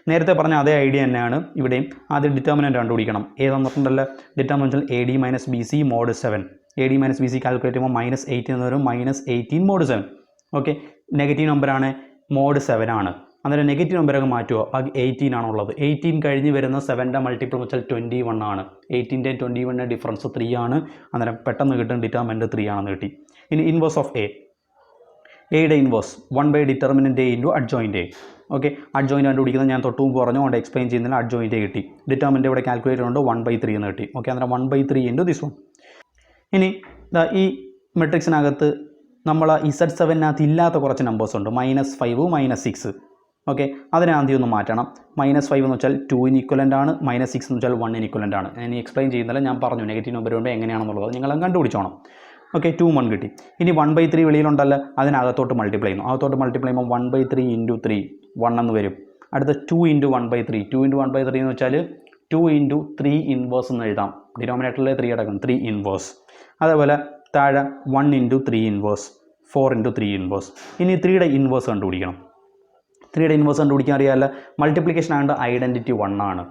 നേരത്തെ പറഞ്ഞ അതേ ഐഡിയ തന്നെയാണ് ഇവിടെയും. ആദ്യം ഡിറ്റർമിനൻ്റ് കണ്ടുപിടിക്കണം. ഏതെന്നിട്ടുണ്ടല്ലോ, determinant AD - BC mod 7. AD - BC calculate ചെയ്യുമ്പോൾ -18 എന്ന് വരും. -18 mod 7. ഓക്കെ, നെഗറ്റീവ് നമ്പറാണ്, mod 7 ആണ്. അന്നേരം നെഗറ്റീവ് നമ്പറൊക്കെ മാറ്റുമോ, ബാക്കി 18 ആണുള്ളത്. 18 കഴിഞ്ഞ് വരുന്ന 7ൻ്റെ മൾട്ടിപ്പിൾ വെച്ചാൽ 21 ആണ്. 18ൻ്റെ 21 ഡിഫറൻസ് 3 ആണ്. അന്നേരം പെട്ടെന്ന് കിട്ടും ഡിറ്റർമിനൻ്റ് 3 ആണെന്ന് കിട്ടി. ഇനി ഇൻവേഴ്സ് ഓഫ് എയുടെ inverse 1 determinant A × adjoint A. Okay, adjoint കണ്ടുപിടിക്കുന്നത് ഞാൻ തൊട്ട് മുമ്പ് പറഞ്ഞു, അതുകൊണ്ട് എക്സ്പ്ലെയിൻ ചെയ്യുന്നതിന് അഡ്ജോയിൻ്റ് കിട്ടി. ഡിറ്റർമിനൻ്റ് ഇവിടെ കാൽക്കുലേറ്റർ ഉണ്ട്, 1/3 എന്ന് കിട്ടി. ഓക്കെ, അന്നേരം 1/3 × ദിസ് വൺ. ഇനി ഈ മെട്രിക്സിനകത്ത് നമ്മൾ Z7-നകത്ത് ഇല്ലാത്ത കുറച്ച് നമ്പേഴ്സ് ഉണ്ട്, -5, -6. ഓക്കെ, അതിനെ ആദ്യം ഒന്ന് മാറ്റണം. -5 എന്ന് വെച്ചാൽ 2 ഇക്വലൻ്റ് ആണ്, -6 എന്ന് വെച്ചാൽ 1 ഇക്വലൻ്റ് ആണ്. ഞാൻ എക്സ്പ്ലെയിൻ ചെയ്യുന്നില്ല, ഞാൻ പറഞ്ഞു നെഗറ്റീവ് നമ്പർ കൊണ്ട് എങ്ങനെയാണെന്നുള്ളത് നിങ്ങളത് കണ്ടുപിടിച്ചോണം. ഓക്കെ, 2 1 കിട്ടി. ഇനി 1/3 വെളിയിലുണ്ടല്ലോ, അതിനകത്തോട്ട് മൾട്ടിപ്ലൈ ചെയ്യുന്നു. അകത്തോട്ട് മൾട്ടിപ്ലൈ ചെയ്യുമ്പോൾ 1/3 × 3 1 എന്ന് വരും. അടുത്ത 2 × 1/3. 2 × 1/3 എന്ന് വെച്ചാൽ 2 × 3 ഇൻവേഴ്സ് എന്ന് എഴുതാം. ഡിനോമിനേറ്ററിൽ 3 അടക്കും, 3 ഇൻവേഴ്സ്. അതേപോലെ താഴെ 1 × 3 ഇൻവേഴ്സ്, 4 × 3 ഇൻവേഴ്സ്. ഇനി 3യുടെ ഇൻവേഴ്സ് കണ്ടുപിടിക്കണം. 3യുടെ ഇൻവേഴ്സ് കണ്ടുപിടിക്കാൻ അറിയാമല്ലോ, മൾട്ടിപ്ലിക്കേഷൻ ആയതുകൊണ്ട് ഐഡൻറ്റിറ്റി 1 ആണ്.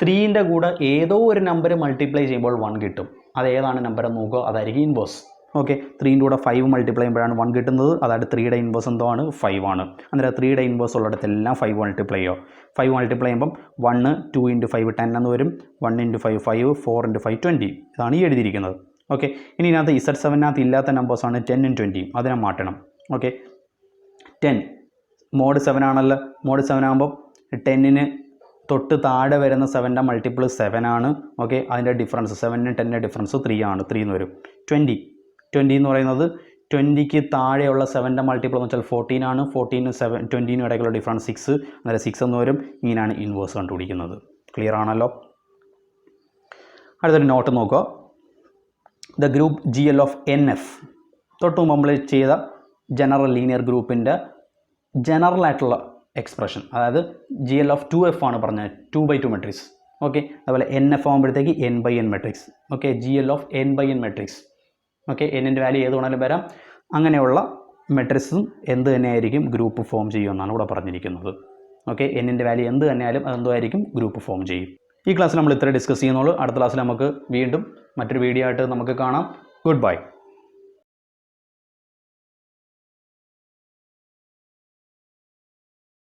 3ൻ്റെ കൂടെ ഏതോ ഒരു നമ്പർ മൾട്ടിപ്ലൈ ചെയ്യുമ്പോൾ 1 കിട്ടും. അത് ഏതാണ് നമ്പർ എന്ന് നോക്കുക, അതായിരിക്കും ഇൻവേഴ്സ്. ഓക്കെ, 3ൻ്റെ കൂടെ 5 മൾട്ടിപ്ലൈ ചെയ്യുമ്പോഴാണ് 1 കിട്ടുന്നത്. അതായത് 3യുടെ ഇൻവേഴ്സ് എന്തോ ആണ്, 5 ആണ്. അന്നേരം 3യുടെ ഇൻവേഴ്സ് ഉള്ളിടത്തെല്ലാം 5 മൾട്ടിപ്ലൈ ചെയ്യുക. 5 മൾട്ടിപ്ലൈ ചെയ്യുമ്പം 1 2 × 5 10 എന്ന് വരും. 1 × 5 5, 4 × 5 20. ഇതാണ് ഈ എഴുതിയിരിക്കുന്നത്. ഓക്കെ, ഇനി ഇതിനകത്ത് Z7-നകത്ത് ഇല്ലാത്ത നമ്പേഴ്സാണ് 10 ും 20. അതിനെ മാറ്റണം. ഓക്കെ, 10 mod 7 ആണല്ലോ. mod 7 ആകുമ്പോൾ 10-ന് തൊട്ട് താഴെ വരുന്ന 7ൻ്റെ മൾട്ടിപ്പിൾ 7 ആണ്. ഓക്കെ, അതിൻ്റെ ഡിഫറൻസ് 7-നും 10-ൻ്റെ ഡിഫറൻസ് 3 ആണ്. 3 എന്ന് വരും. 20 എന്ന് പറയുന്നത് 20ക്ക് താഴെയുള്ള 7ൻ്റെ മൾട്ടിപ്പിൾ എന്ന് വെച്ചാൽ 14 ആണ്. 14-നും 20-നും ഇടയ്ക്കുള്ള ഡിഫറൻസ് 6. അന്നേരം 6 എന്ന് വരും. ഇങ്ങനെയാണ് ഇൻവേഴ്സ് കണ്ടുപിടിക്കുന്നത്. ക്ലിയർ ആണല്ലോ. അടുത്തൊരു നോട്ട് നോക്കുക. ദ ഗ്രൂപ്പ് GL(NF) തൊട്ട് മുമ്പ് നമ്മൾ ചെയ്ത ജനറൽ ലീനിയർ ഗ്രൂപ്പിൻ്റെ ജനറൽ ആയിട്ടുള്ള എക്സ്പ്രഷൻ, അതായത് GL(2F) ആണ് പറഞ്ഞത്, 2x2 മെട്രിക്സ്. ഓക്കെ, അതുപോലെ NF ആകുമ്പോഴത്തേക്ക് n/n matrix. Okay, GL(n/n) matrix. Okay, n-ൻ്റെ വാല്യൂ ഏത് വേണമെങ്കിലും വരാം. അങ്ങനെയുള്ള മെട്രിക്സും എന്ത് തന്നെയായിരിക്കും ഗ്രൂപ്പ് ഫോം ചെയ്യുമെന്നാണ് ഇവിടെ പറഞ്ഞിരിക്കുന്നത്. ഓക്കെ, n-ൻ്റെ വാല്യൂ എന്ത് തന്നെയായാലും അതെന്തോ ആയിരിക്കും ഗ്രൂപ്പ് ഫോം ചെയ്യും. ഈ ക്ലാസ്സിൽ നമ്മൾ ഇത്ര ഡിസ്കസ് ചെയ്യുന്നുള്ളൂ. അടുത്ത ക്ലാസ്സിൽ നമുക്ക് വീണ്ടും മറ്റൊരു വീഡിയോ ആയിട്ട് നമുക്ക് കാണാം. Good bye.